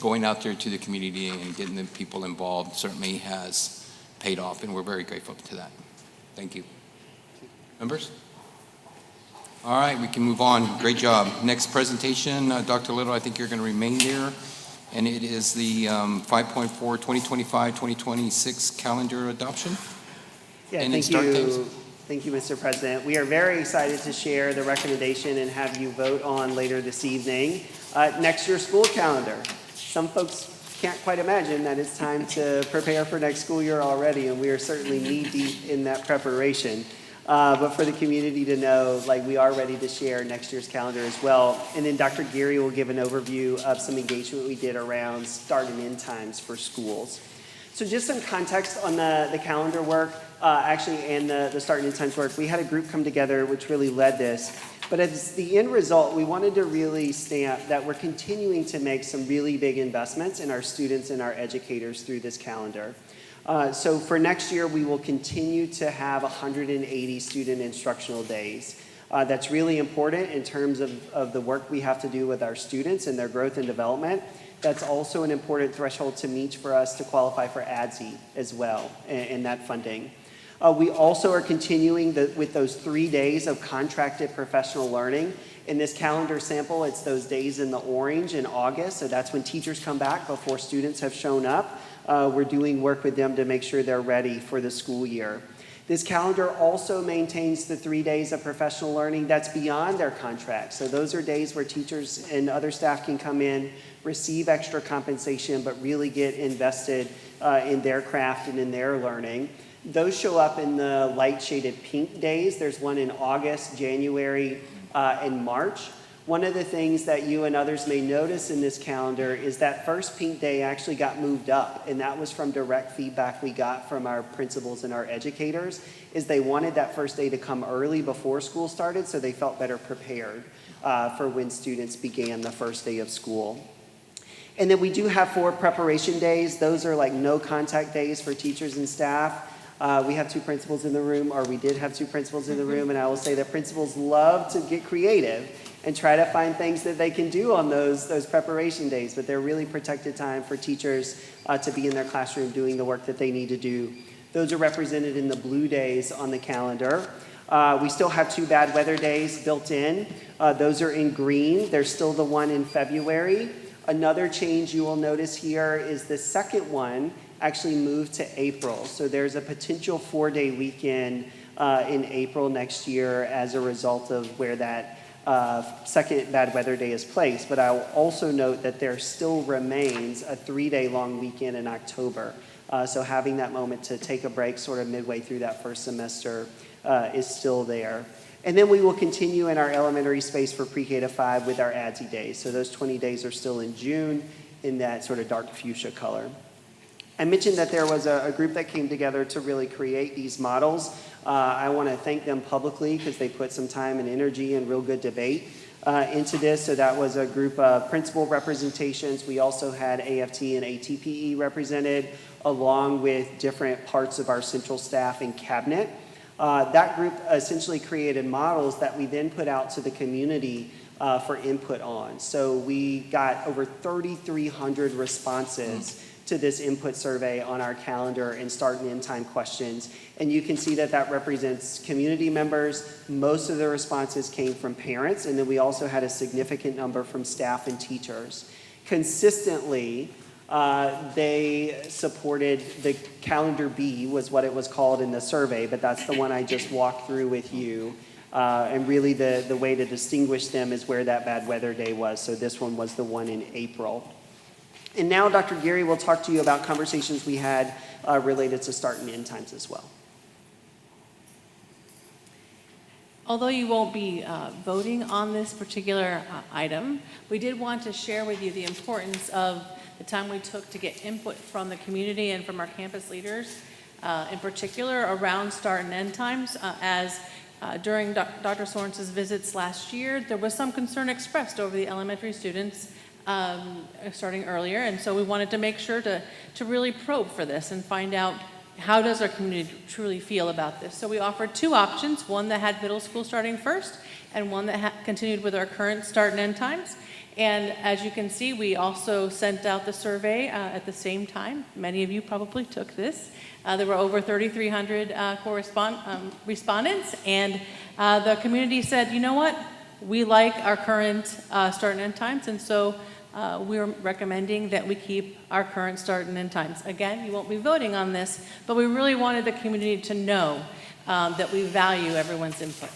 going out there to the community and getting the people involved certainly has paid off, and we're very grateful to that. Thank you. Members? All right, we can move on. Great job. Next presentation, Dr. Little, I think you're going to remain there. And it is the 5.4 2025-2026 calendar adoption. Yeah, and thank start you. times. Thank you, Mr. President. We are very excited to share the recommendation and have you vote on later this evening. Next year's school calendar. Some folks can't quite imagine that it's time to prepare for next school year already, and we are certainly knee-deep in that preparation. But for the community to know, we are ready to share next year's calendar as well. And then Dr. Geary will give an overview of some engagement we did around start and end times for schools. So just some context on the calendar work, and the start and end times work. We had a group come together which really led this. But as the end result, we wanted to really stamp that we're continuing to make some really big investments in our students and our educators through this calendar. So for next year, we will continue to have 180 student instructional days. That's really important in terms of the work we have to do with our students and their growth and development. That's also an important threshold to meet for us to qualify for ADSE as well, and that funding. We also are continuing with those 3 days of contracted professional learning. In this calendar sample, it's those days in the orange in August, so that's when teachers come back before students have shown up. We're doing work with them to make sure they're ready for the school year. This calendar also maintains the 3 days of professional learning that's beyond their contract. So those are days where teachers and other staff can come in, receive extra compensation, but really get invested in their craft and in their learning. Those show up in the light shaded pink days. There's one in August, January, and March. One of the things that you and others may notice in this calendar is that first pink day actually got moved up, and that was from direct feedback we got from our principals and our educators, is they wanted that first day to come early before school started so they felt better prepared for when students began the first day of school. And then we do have 4 preparation days. Those are no contact days for teachers and staff. We have 2 principals in the room, or we did have 2 principals in the room, and I will say that principals love to get creative and try to find things that they can do on those preparation days, but they're really protected time for teachers to be in their classroom doing the work that they need to do. Those are represented in the blue days on the calendar. We still have 2 bad weather days built in. Those are in green. There's still the one in February. Another change you will notice here is the second one actually moved to April. So there's a potential 4-day weekend in April next year as a result of where that second bad weather day is placed. But I will also note that there still remains a 3-day long weekend in October. So having that moment to take a break sort of midway through that first semester is still there. And then we will continue in our elementary space for pre-K to 5 with our ADSE days. So those 20 days are still in June in that sort of dark fuchsia color. I mentioned that there was a group that came together to really create these models. I want to thank them publicly because they put some time and energy and real good debate into this. So that was a group of principal representations. We also had AFT and ATPE represented, along with different parts of our central staff and cabinet. That group essentially created models that we then put out to the community for input on. So we got over 3,300 responses to this input survey on our calendar and start and end time questions. And you can see that that represents community members. Most of the responses came from parents, and then we also had a significant number from staff and teachers. Consistently, they supported the calendar B was what it was called in the survey, but that's the one I just walked through with you. And really the way to distinguish them is where that bad weather day was. So this one was the one in April. And now Dr. Gary will talk to you about conversations we had related to start and end times as well. Although you won't be voting on this particular item, we did want to share with you the importance of the time we took to get input from the community and from our campus leaders, in particular around start and end times. During Dr. Sorensen's visits last year, there was some concern expressed over the elementary students starting earlier, and so we wanted to make sure to really probe for this and find out how does our community truly feel about this. So we offered two options, one that had middle school starting first and one that continued with our current start and end times. And as you can see, we also sent out the survey at the same time. Many of you probably took this. There were over 3,300 respondents, and the community said, you know what, we like our current start and end times, and so we're recommending that we keep our current start and end times. Again, you won't be voting on this, but we really wanted the community to know that we value everyone's input.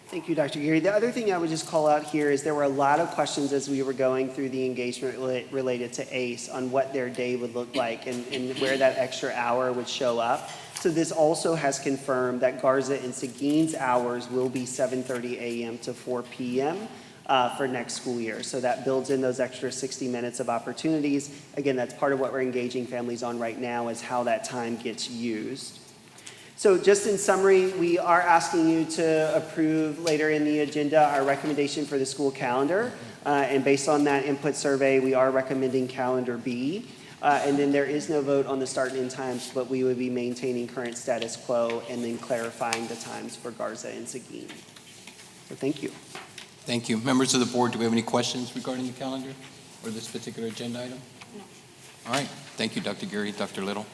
Thank you, Dr. Gary. The other thing I would just call out here is there were a lot of questions as we were going through the engagement related to ACE on what their day would look like and where that extra hour would show up. So this also has confirmed that Garza and Seguin's hours will be 7:30 a.m. to 4 p.m. For next school year. So that builds in those extra 60 minutes of opportunities. Again, that's part of what we're engaging families on right now is how that time gets used. So just in summary, we are asking you to approve later in the agenda our recommendation for the school calendar. And based on that input survey, we are recommending calendar B. And then there is no vote on the start and end times, but we would be maintaining current status quo and then clarifying the times for Garza and Seguin. So thank you. Thank you. Members of the board, do we have any questions regarding the calendar or this particular agenda item? No. All right. Thank you, Dr. Gary, Dr. Little.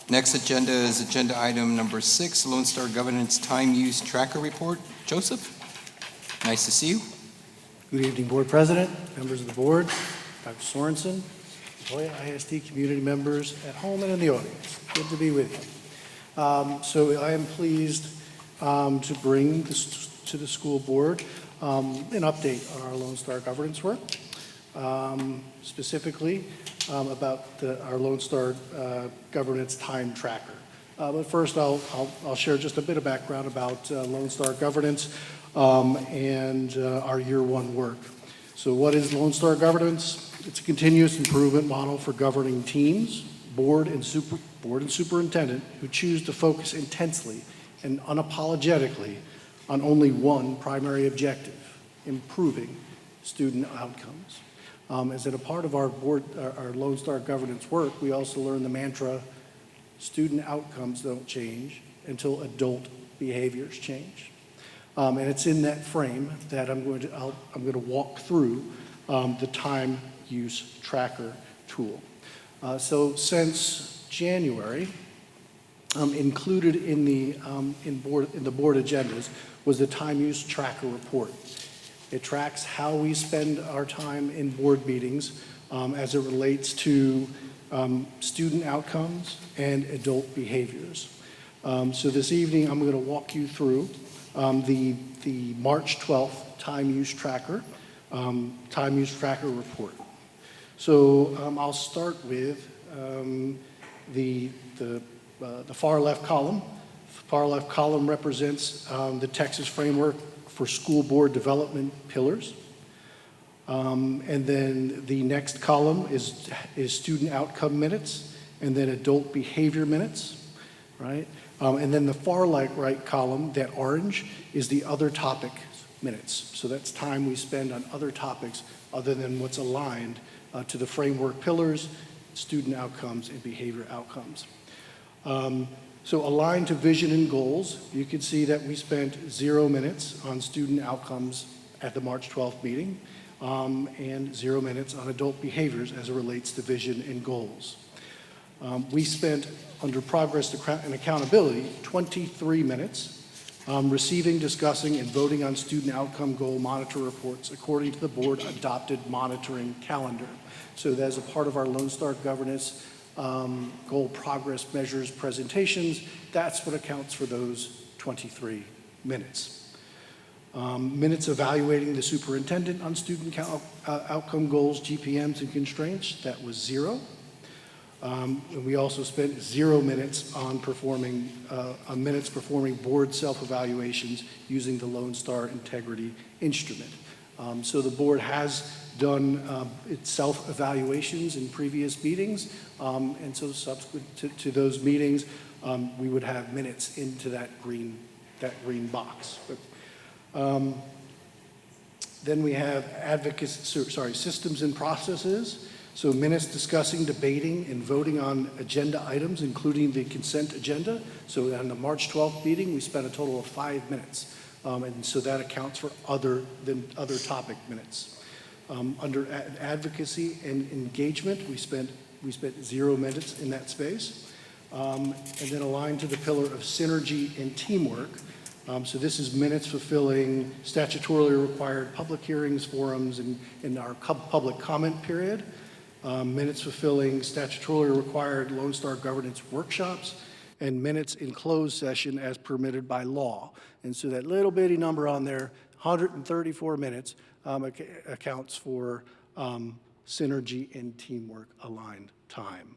Next agenda is agenda item number 6, Lone Star Governance Time Use Tracker Report. Joseph, nice to see you. Good evening, Board President, members of the board, Dr. Sorensen, LJISD community members at home and in the audience. Good to be with you. So I am pleased to bring this to the school board an update on our Lone Star governance work, specifically about our Lone Star governance time tracker. But first, I'll share just a bit of background about Lone Star governance and our year one work. So what is Lone Star governance? It's a continuous improvement model for governing teams, board and superintendent who choose to focus intensely and unapologetically on only one primary objective, improving student outcomes. As a part of our Lone Star governance work, we also learned the mantra, student outcomes don't change until adult behaviors change. And it's in that frame that I'm going to walk through the time use tracker tool. So since January, included in the board agendas was the time use tracker report. It tracks how we spend our time in board meetings as it relates to student outcomes and adult behaviors. So this evening, I'm going to walk you through the March 12th time use tracker report. So I'll start with the far left column. The far left column represents the Texas framework for school board development pillars. And then the next column is student outcome minutes, and then adult behavior minutes, right? And then the far right column, that orange, is the other topic minutes. So that's time we spend on other topics other than what's aligned to the framework pillars, student outcomes, and behavior outcomes. So aligned to vision and goals, you can see that we spent 0 minutes on student outcomes at the March 12th meeting, and 0 minutes on adult behaviors as it relates to vision and goals. We spent, under progress and accountability, 23 minutes receiving, discussing, and voting on student outcome goal monitor reports according to the board adopted monitoring calendar. So as a part of our Lone Star governance goal progress measures presentations, that's what accounts for those 23 minutes. Minutes evaluating the superintendent on student outcome goals, GPMs, and constraints, that was 0. And we also spent 0 minutes on performing board self-evaluations using the Lone Star Integrity Instrument. So the board has done its self-evaluations in previous meetings, and so subsequent to those meetings, we would have minutes into that green box. Then we have systems and processes. So minutes discussing, debating, and voting on agenda items, including the consent agenda. So on the March 12th meeting, we spent a total of 5 minutes. And so that accounts for other topic minutes. Under advocacy and engagement, we spent 0 minutes in that space. And then aligned to the pillar of synergy and teamwork. So this is minutes fulfilling statutorily required public hearings, forums, and our public comment period. Minutes fulfilling statutorily required Lone Star governance workshops, and minutes in closed session as permitted by law. And so that little bitty number on there, 134 minutes, accounts for synergy and teamwork aligned time.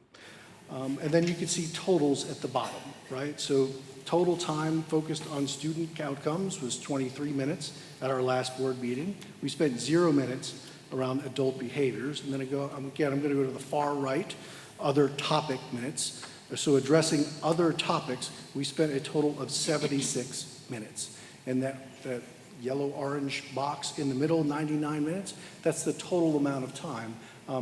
And then you can see totals at the bottom, right? So total time focused on student outcomes was 23 minutes at our last board meeting. We spent 0 minutes around adult behaviors. And then I'm going to go to the far right, other topic minutes. So addressing other topics, we spent a total of 76 minutes. And that yellow-orange box in the middle, 99 minutes, that's the total amount of time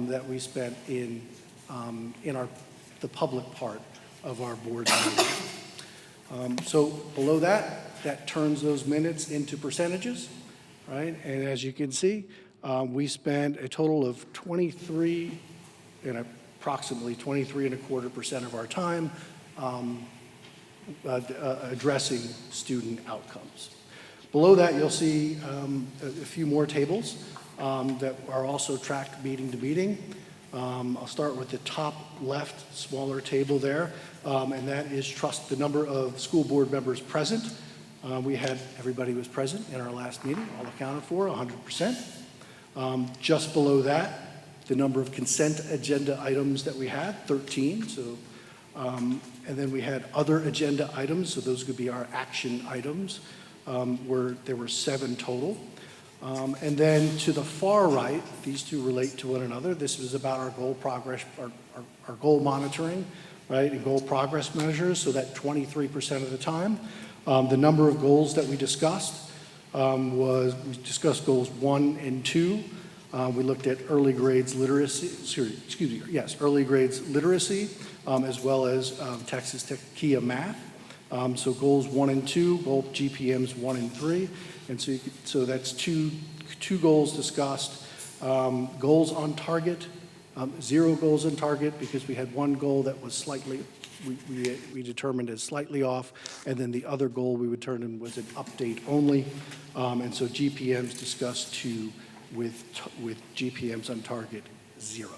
that we spent in the public part of our board meeting. So below that turns those minutes into percentages, right? And as you can see, we spent a total of approximately 23.25% of our time addressing student outcomes. Below that, you'll see a few more tables that are also tracked meeting to meeting. I'll start with the top left, smaller table there, and that is the number of school board members present. Everybody was present in our last meeting, all accounted for, 100%. Just below that, the number of consent agenda items that we had, 13. So, and then we had other agenda items, so those could be our action items, where there were 7 total. And then to the far right, these two relate to one another. This was about our goal progress, our goal monitoring, right, and goal progress measures, so that 23% of the time. The number of goals that we discussed we discussed goals 1 and 2. We looked at early grades literacy, early grades literacy, as well as Texas Tech KIA math. So goals 1 and 2, both GPMs 1 and 3. And so that's two goals discussed. Goals on target, 0 goals on target because we had one goal that was slightly, we determined as slightly off, and then the other goal we determined was an update only. And so GPMs discussed 2 with GPMs on target 0.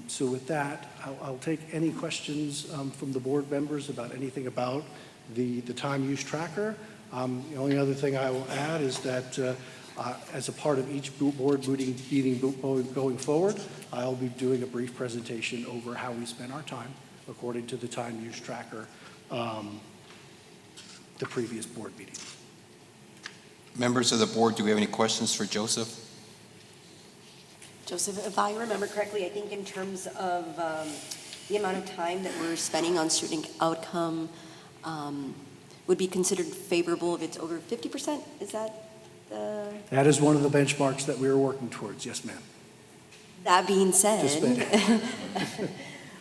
So with that, I'll take any questions from the board members about anything about the time use tracker. The only other thing I will add is that as a part of each board meeting going forward, I'll be doing a brief presentation over how we spent our time according to the time use tracker, the previous board meeting. Members of the board, do we have any questions for Joseph? Joseph, if I remember correctly, I think in terms of the amount of time that we're spending on student outcome would be considered favorable if it's over 50%? Is that the... That is one of the benchmarks that we are working towards, yes, ma'am. That being said,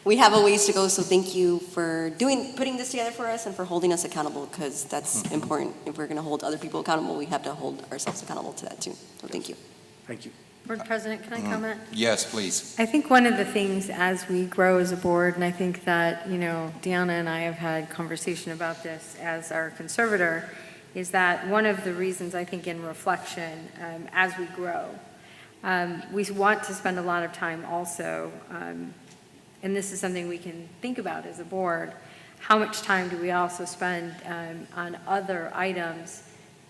we have a ways to go, so thank you for putting this together for us and for holding us accountable, because that's important. If we're going to hold other people accountable, we have to hold ourselves accountable to that too. So thank you. Thank you. Board President, can I comment? Yes, please. I think one of the things as we grow as a board, and I think that, Deanna and I have had conversation about this as our conservator, is that one of the reasons I think in reflection, as we grow, we want to spend a lot of time also, and this is something we can think about as a board, how much time do we also spend on other items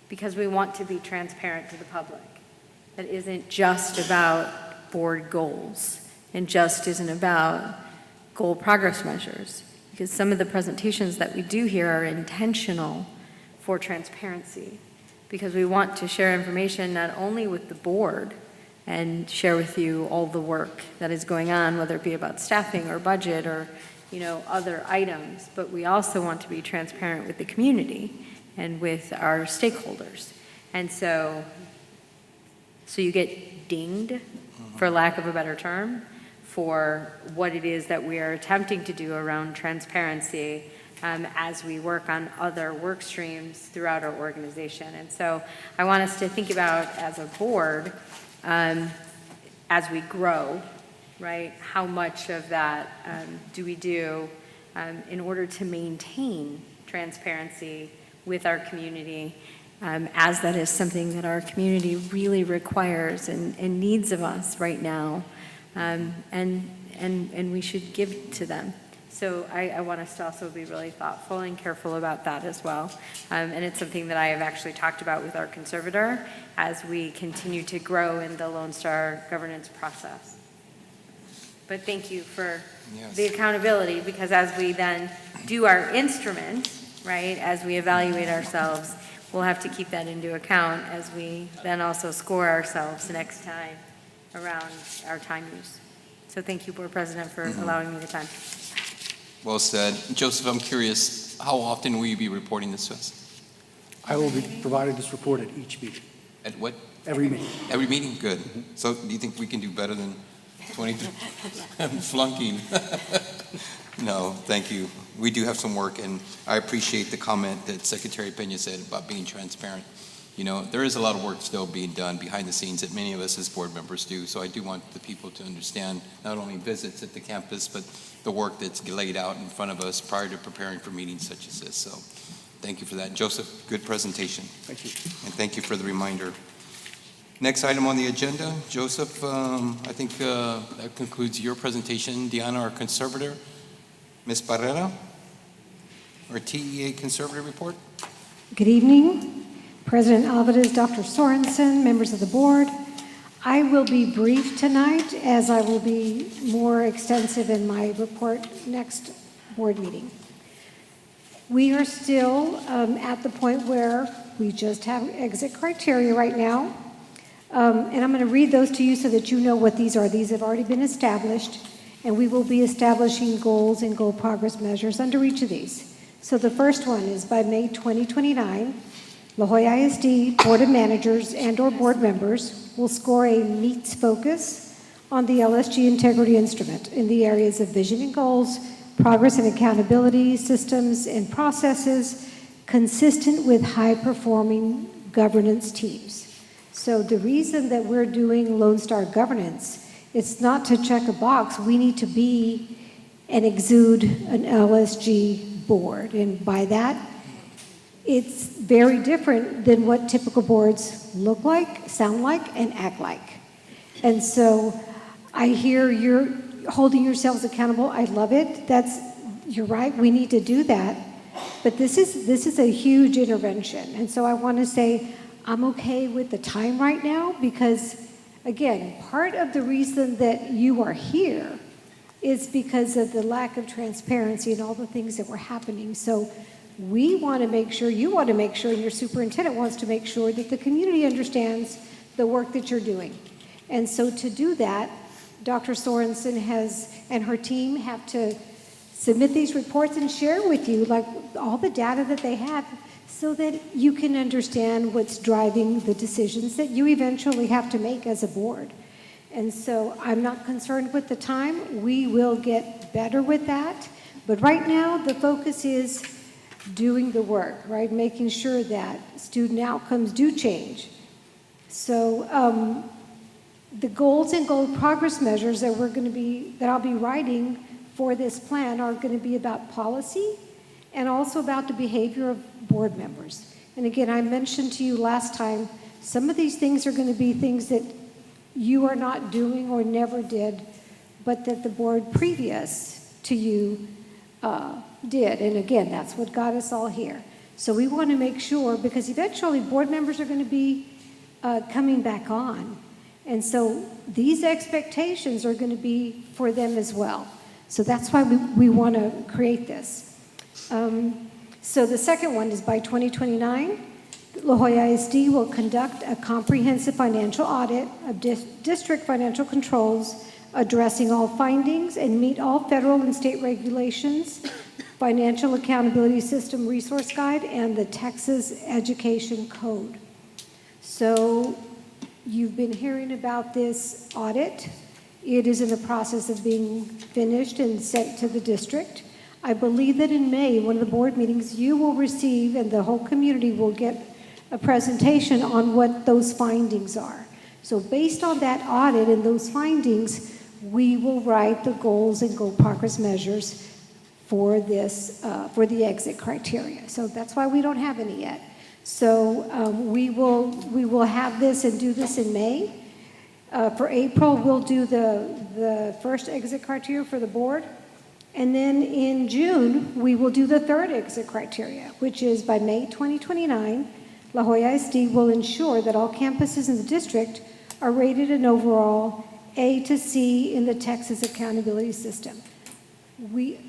because we want to be transparent to the public. That isn't just about board goals and just isn't about goal progress measures, because some of the presentations that we do here are intentional for transparency, because we want to share information not only with the board and share with you all the work that is going on, whether it be about staffing or budget or other items, but we also want to be transparent with the community and with our stakeholders. And so you get dinged, for lack of a better term, for what it is that we are attempting to do around transparency as we work on other work streams throughout our organization. And so I want us to think about, as a board, as we grow, right, how much of that do we do in order to maintain transparency with our community, as that is something that our community really requires and needs of us right now, and we should give to them. So I want us to also be really thoughtful and careful about that as well. And it's something that I have actually talked about with our conservator as we continue to grow in the Lone Star governance process. But thank you for the accountability, because as we then do our instrument, right, as we evaluate ourselves, we'll have to keep that into account as we then also score ourselves next time around our time use. So thank you, Board President, for allowing me the time. Well said. Joseph, I'm curious, how often will you be reporting this to us? I will be providing this report at each meeting. At what? Every meeting. Every meeting? Good. So do you think we can do better than 23? I'm flunking. No, thank you. We do have some work, and I appreciate the comment that Secretary Peña said about being transparent. There is a lot of work still being done behind the scenes that many of us as board members do, so I do want the people to understand not only visits at the campus, but the work that's laid out in front of us prior to preparing for meetings such as this. So thank you for that. Joseph, good presentation. Thank you. And thank you for the reminder. Next item on the agenda, Joseph, I think that concludes your presentation. Diana, our conservator. Ms. Barrera, our TEA conservator report. Good evening. President Alvarez, Dr. Sorensen, members of the board. I will be brief tonight, as I will be more extensive in my report next board meeting. We are still at the point where we just have exit criteria right now. And I'm going to read those to you so that you know what these are. These have already been established, and we will be establishing goals and goal progress measures under each of these. So the first one is by May 2029, La Jolla ISD Board of Managers and/or board members will score a meets focus on the LSG integrity instrument in the areas of vision and goals, progress and accountability systems and processes, consistent with high-performing governance teams. So the reason that we're doing Lone Star governance, it's not to check a box. We need to be and exude an LSG board. And by that, it's very different than what typical boards look like, sound like, and act like. And so I hear you're holding yourselves accountable. I love it. You're right. We need to do that. But this is a huge intervention. And so I want to say I'm okay with the time right now because, again, part of the reason that you are here is because of the lack of transparency and all the things that were happening. So we want to make sure, you want to make sure, and your superintendent wants to make sure that the community understands the work that you're doing. And so to do that, Dr. Sorensen and her team have to submit these reports and share with you like all the data that they have so that you can understand what's driving the decisions that you eventually have to make as a board. And so I'm not concerned with the time. We will get better with that. But right now, the focus is doing the work, right? Making sure that student outcomes do change. So the goals and goal progress measures that I'll be writing for this plan are going to be about policy and also about the behavior of board members. And again, I mentioned to you last time, some of these things are going to be things that you are not doing or never did, but that the board previous to you did. And again, that's what got us all here. So we want to make sure, because eventually board members are going to be coming back on. And so these expectations are going to be for them as well. So that's why we want to create this. So the second one is by 2029, La Jolla ISD will conduct a comprehensive financial audit of district financial controls, addressing all findings and meet all federal and state regulations, Financial Accountability System Resource Guide, and the Texas Education Code. So you've been hearing about this audit. It is in the process of being finished and sent to the district. I believe that in May, one of the board meetings, you will receive, and the whole community will get a presentation on what those findings are. So based on that audit and those findings, we will write the goals and goal progress measures for this, for the exit criteria. So that's why we don't have any yet. So we will have this and do this in May. For April, we'll do the first exit criteria for the board. And then in June, we will do the third exit criteria, which is by May 2029, La Jolla ISD will ensure that all campuses in the district are rated an overall A to C in the Texas Accountability System.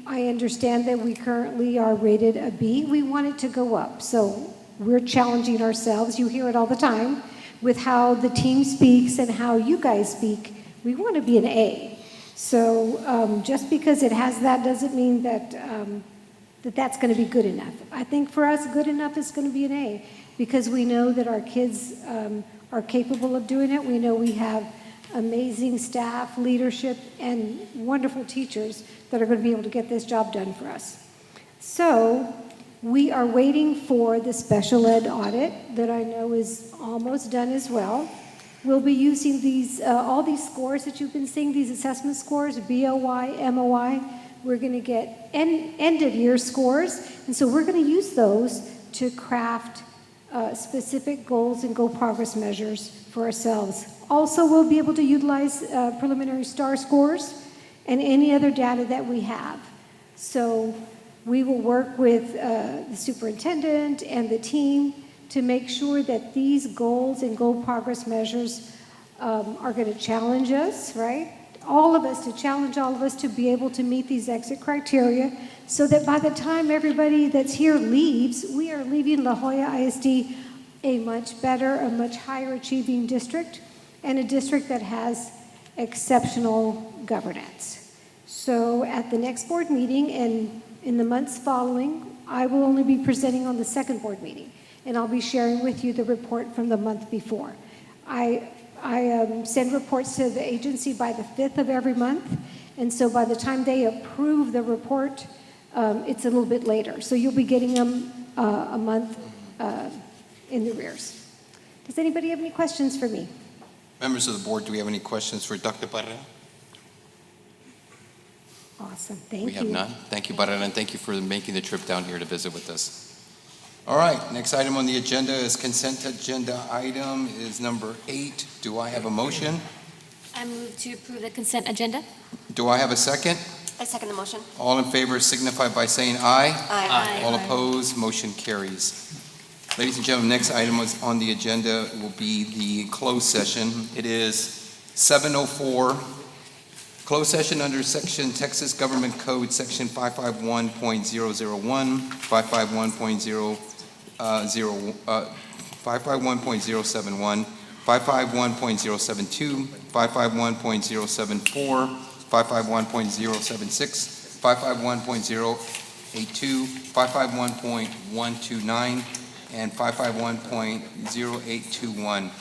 I understand that we currently are rated a B. We want it to go up. So we're challenging ourselves. You hear it all the time with how the team speaks and how you guys speak. We want to be an A. So just because it has that doesn't mean that that's going to be good enough. I think for us, good enough is going to be an A, because we know that our kids are capable of doing it. We know we have amazing staff, leadership, and wonderful teachers that are going to be able to get this job done for us. So we are waiting for the special ed audit that I know is almost done as well. We'll be using these, all these scores that you've been seeing, these assessment scores, BOY, MOI. We're going to get end of year scores. And so we're going to use those to craft specific goals and goal progress measures for ourselves. Also, we'll be able to utilize preliminary STAR scores and any other data that we have. So we will work with the superintendent and the team to make sure that these goals and goal progress measures are going to challenge us, right? All of us, to challenge all of us to be able to meet these exit criteria, so that by the time everybody that's here leaves, we are leaving La Jolla ISD a much better, a much higher achieving district, and a district that has exceptional governance. So at the next board meeting and in the months following, I will only be presenting on the second board meeting, and I'll be sharing with you the report from the month before. I send reports to the agency by the 5th of every month, and so by the time they approve the report, it's a little bit later. So you'll be getting them a month in the rears. Does anybody have any questions for me? Members of the board, do we have any questions for Dr. Barrera? Awesome, thank you. We have none. Thank you, Barrera, and thank you for making the trip down here to visit with us. All right, next item on the agenda is consent agenda item is number 8. Do I have a motion? I move to approve the consent agenda. Do I have a second? I second the motion. All in favor signify by saying aye. Aye. All opposed, motion carries. Ladies and gentlemen, next item on the agenda will be the closed session. It is 7:04. Closed session under Section Texas Government Code, Section 551.001, 551.071, 551.072, 551.074, 551.076, 551.082, 551.129, and 551.0821.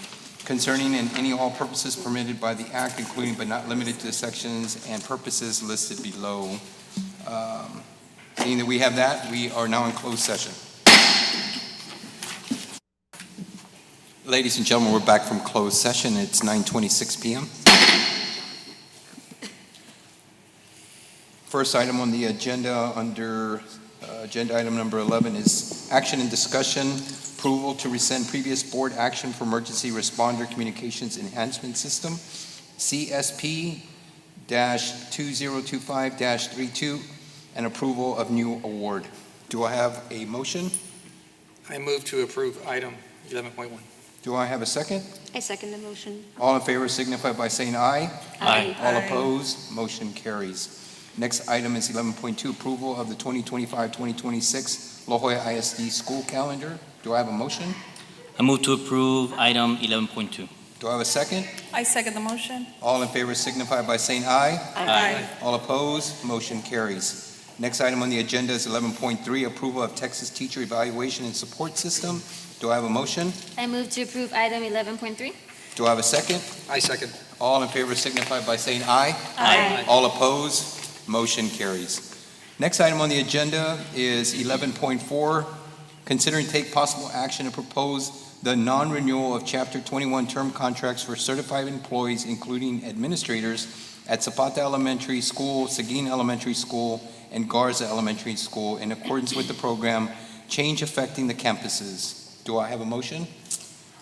concerning and any all purposes permitted by the act, including but not limited to the sections and purposes listed below. Seeing that we have that, we are now in closed session. Ladies and gentlemen, we're back from closed session. It's 9:26 p.m. First item on the agenda under agenda item number 11 is action and discussion, approval to rescind previous board action for Emergency Responder Communications Enhancement System, CSP-2025-32, and approval of new award. Do I have a motion? I move to approve item 11.1. Do I have a second? I second the motion. All in favor signify by saying aye. Aye. All opposed, motion carries. Next item is 11.2, approval of the 2025-2026 La Jolla ISD school calendar. Do I have a motion? I move to approve item 11.2. Do I have a second? I second the motion. All in favor signify by saying aye. Aye. All opposed, motion carries. Next item on the agenda is 11.3, approval of Texas Teacher Evaluation and Support System. Do I have a motion? I move to approve item 11.3. Do I have a second? I second. All in favor signify by saying aye. Aye. All opposed, motion carries. Next item on the agenda is 11.4, consider and take possible action to propose the non-renewal of Chapter 21 term contracts for certified employees, including administrators at Zapata Elementary School, Seguin Elementary School, and Garza Elementary School in accordance with the program Change Affecting the Campuses. Do I have a motion?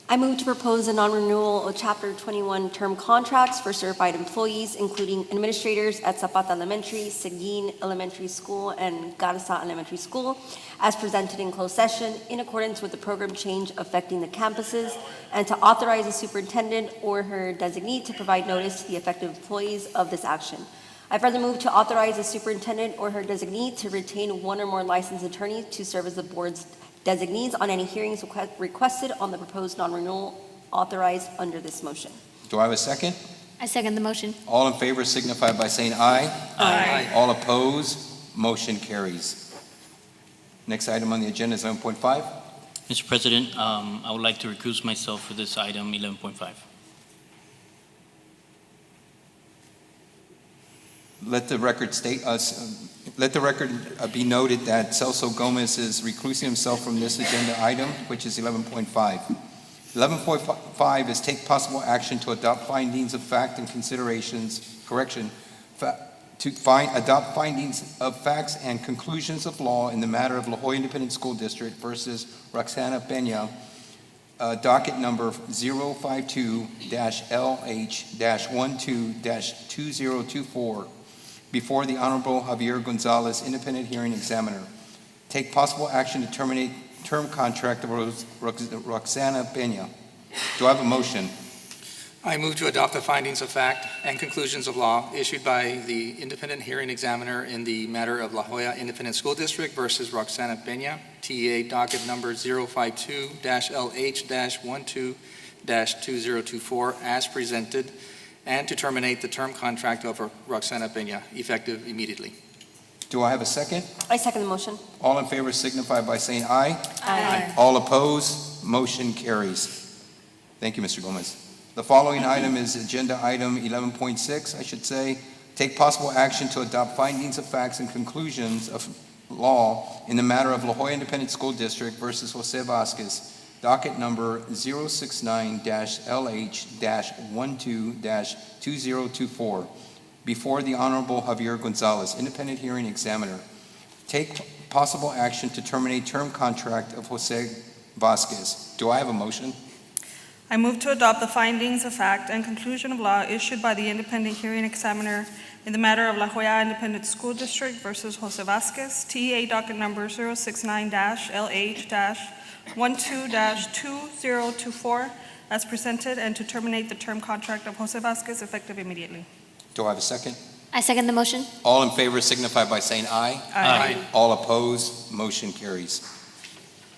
I move to propose a non-renewal of Chapter 21 term contracts for certified employees, including administrators at Zapata Elementary, Seguin Elementary School, and Garza Elementary School, as presented in closed session in accordance with the program change affecting the campuses, and to authorize the superintendent or her designee to provide notice to the affected employees of this action. I further move to authorize the superintendent or her designee to retain one or more licensed attorneys to serve as the board's designees on any hearings requested on the proposed non-renewal authorized under this motion. Do I have a second? I second the motion. All in favor signify by saying aye. Aye. All opposed, motion carries. Next item on the agenda is 11.5. Mr. President, I would like to recuse myself for this item 11.5. Let the record be noted that Celso Gomez is reclusing himself from this agenda item, which is 11.5. 11.5 is take possible action to adopt findings of fact and adopt findings of facts and conclusions of law in the matter of La Jolla Independent School District versus Roxana Peña, docket number 052-LH-12-2024, before the Honorable Javier Gonzalez, Independent Hearing Examiner. Take possible action to terminate term contract of Roxana Peña. Do I have a motion? I move to adopt the findings of fact and conclusions of law issued by the Independent Hearing Examiner in the matter of La Jolla Independent School District versus Roxana Peña, TEA docket number 052-LH-12-2024, as presented, and to terminate the term contract of Roxana Peña, effective immediately. Do I have a second? I second the motion. All in favor signify by saying aye. Aye. All opposed, motion carries. Thank you, Mr. Gomez. The following item is agenda item 11.6, I should say. Take possible action to adopt findings of facts and conclusions of law in the matter of La Jolla Independent School District versus Jose Vasquez, docket number 069-LH-12-2024, before the Honorable Javier Gonzalez, Independent Hearing Examiner. Take possible action to terminate term contract of Jose Vasquez. Do I have a motion? I move to adopt the findings of fact and conclusion of law issued by the Independent Hearing Examiner in the matter of La Jolla Independent School District versus Jose Vasquez, TEA docket number 069-LH-12-2024, as presented, and to terminate the term contract of Jose Vasquez effective immediately. Do I have a second? I second the motion. All in favor signify by saying aye. Aye. All opposed, motion carries.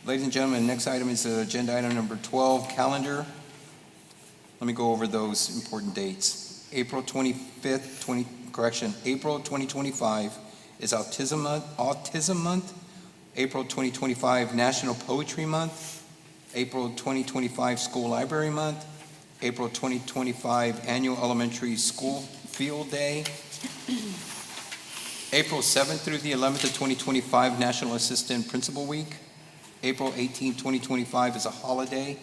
Ladies and gentlemen, next item is agenda item number 12, calendar. Let me go over those important dates. April 25th, April 2025 is Autism Month. April 2025, National Poetry Month. April 2025, School Library Month. April 2025 Annual Elementary School Field Day. April 7th through the 11th of 2025 National Assistant Principal Week. April 18th, 2025 is a holiday.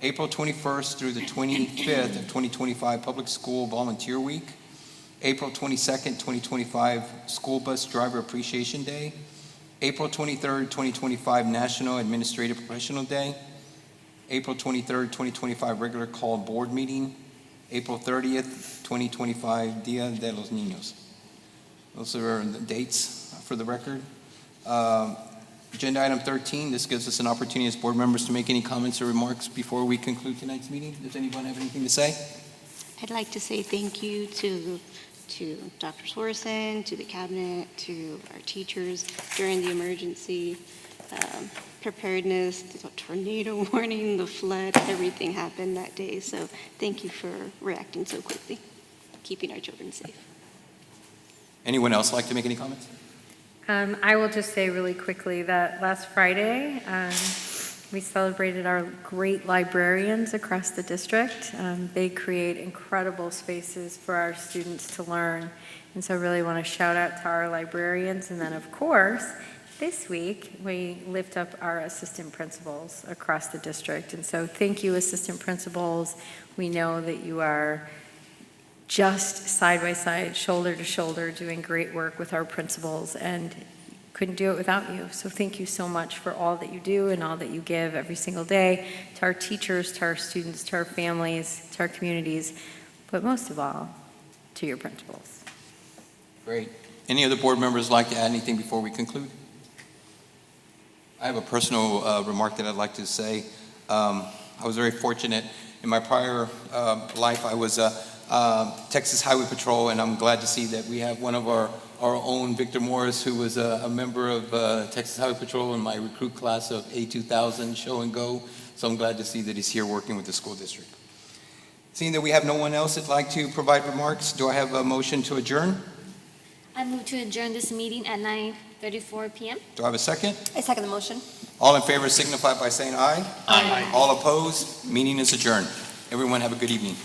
April 21st through the 25th of 2025 Public School Volunteer Week. April 22nd, 2025 School Bus Driver Appreciation Day. April 23rd, 2025 National Administrative Professional Day. April 23rd, 2025 Regular Called Board Meeting. April 30th, 2025 Dia de los Niños. Those are the dates for the record. Agenda item 13, this gives us an opportunity as board members to make any comments or remarks before we conclude tonight's meeting. Does anyone have anything to say? I'd like to say thank you to Dr. Swarson, to the cabinet, to our teachers during the emergency preparedness, the tornado warning, the flood, everything happened that day. So thank you for reacting so quickly, keeping our children safe. Anyone else like to make any comments? I will just say really quickly that last Friday, we celebrated our great librarians across the district. They create incredible spaces for our students to learn. And so I really want to shout out to our librarians. And then, of course, this week, we lift up our assistant principals across the district. And so thank you, assistant principals. We know that you are just side by side, shoulder to shoulder, doing great work with our principals, and couldn't do it without you. So thank you so much for all that you do and all that you give every single day to our teachers, to our students, to our families, to our communities, but most of all, to your principals. Great. Any other board members like to add anything before we conclude? I have a personal remark that I'd like to say. I was very fortunate. In my prior life, I was Texas Highway Patrol, and I'm glad to see that we have one of our own, Victor Morris, who was a member of Texas Highway Patrol in my recruit class of A2000 show and go. So I'm glad to see that he's here working with the school district. Seeing that we have no one else that'd like to provide remarks, do I have a motion to adjourn? I move to adjourn this meeting at 9:34 p.m. Do I have a second? I second the motion. All in favor signify by saying aye. Aye. All opposed? Meeting is adjourned. Everyone have a good evening.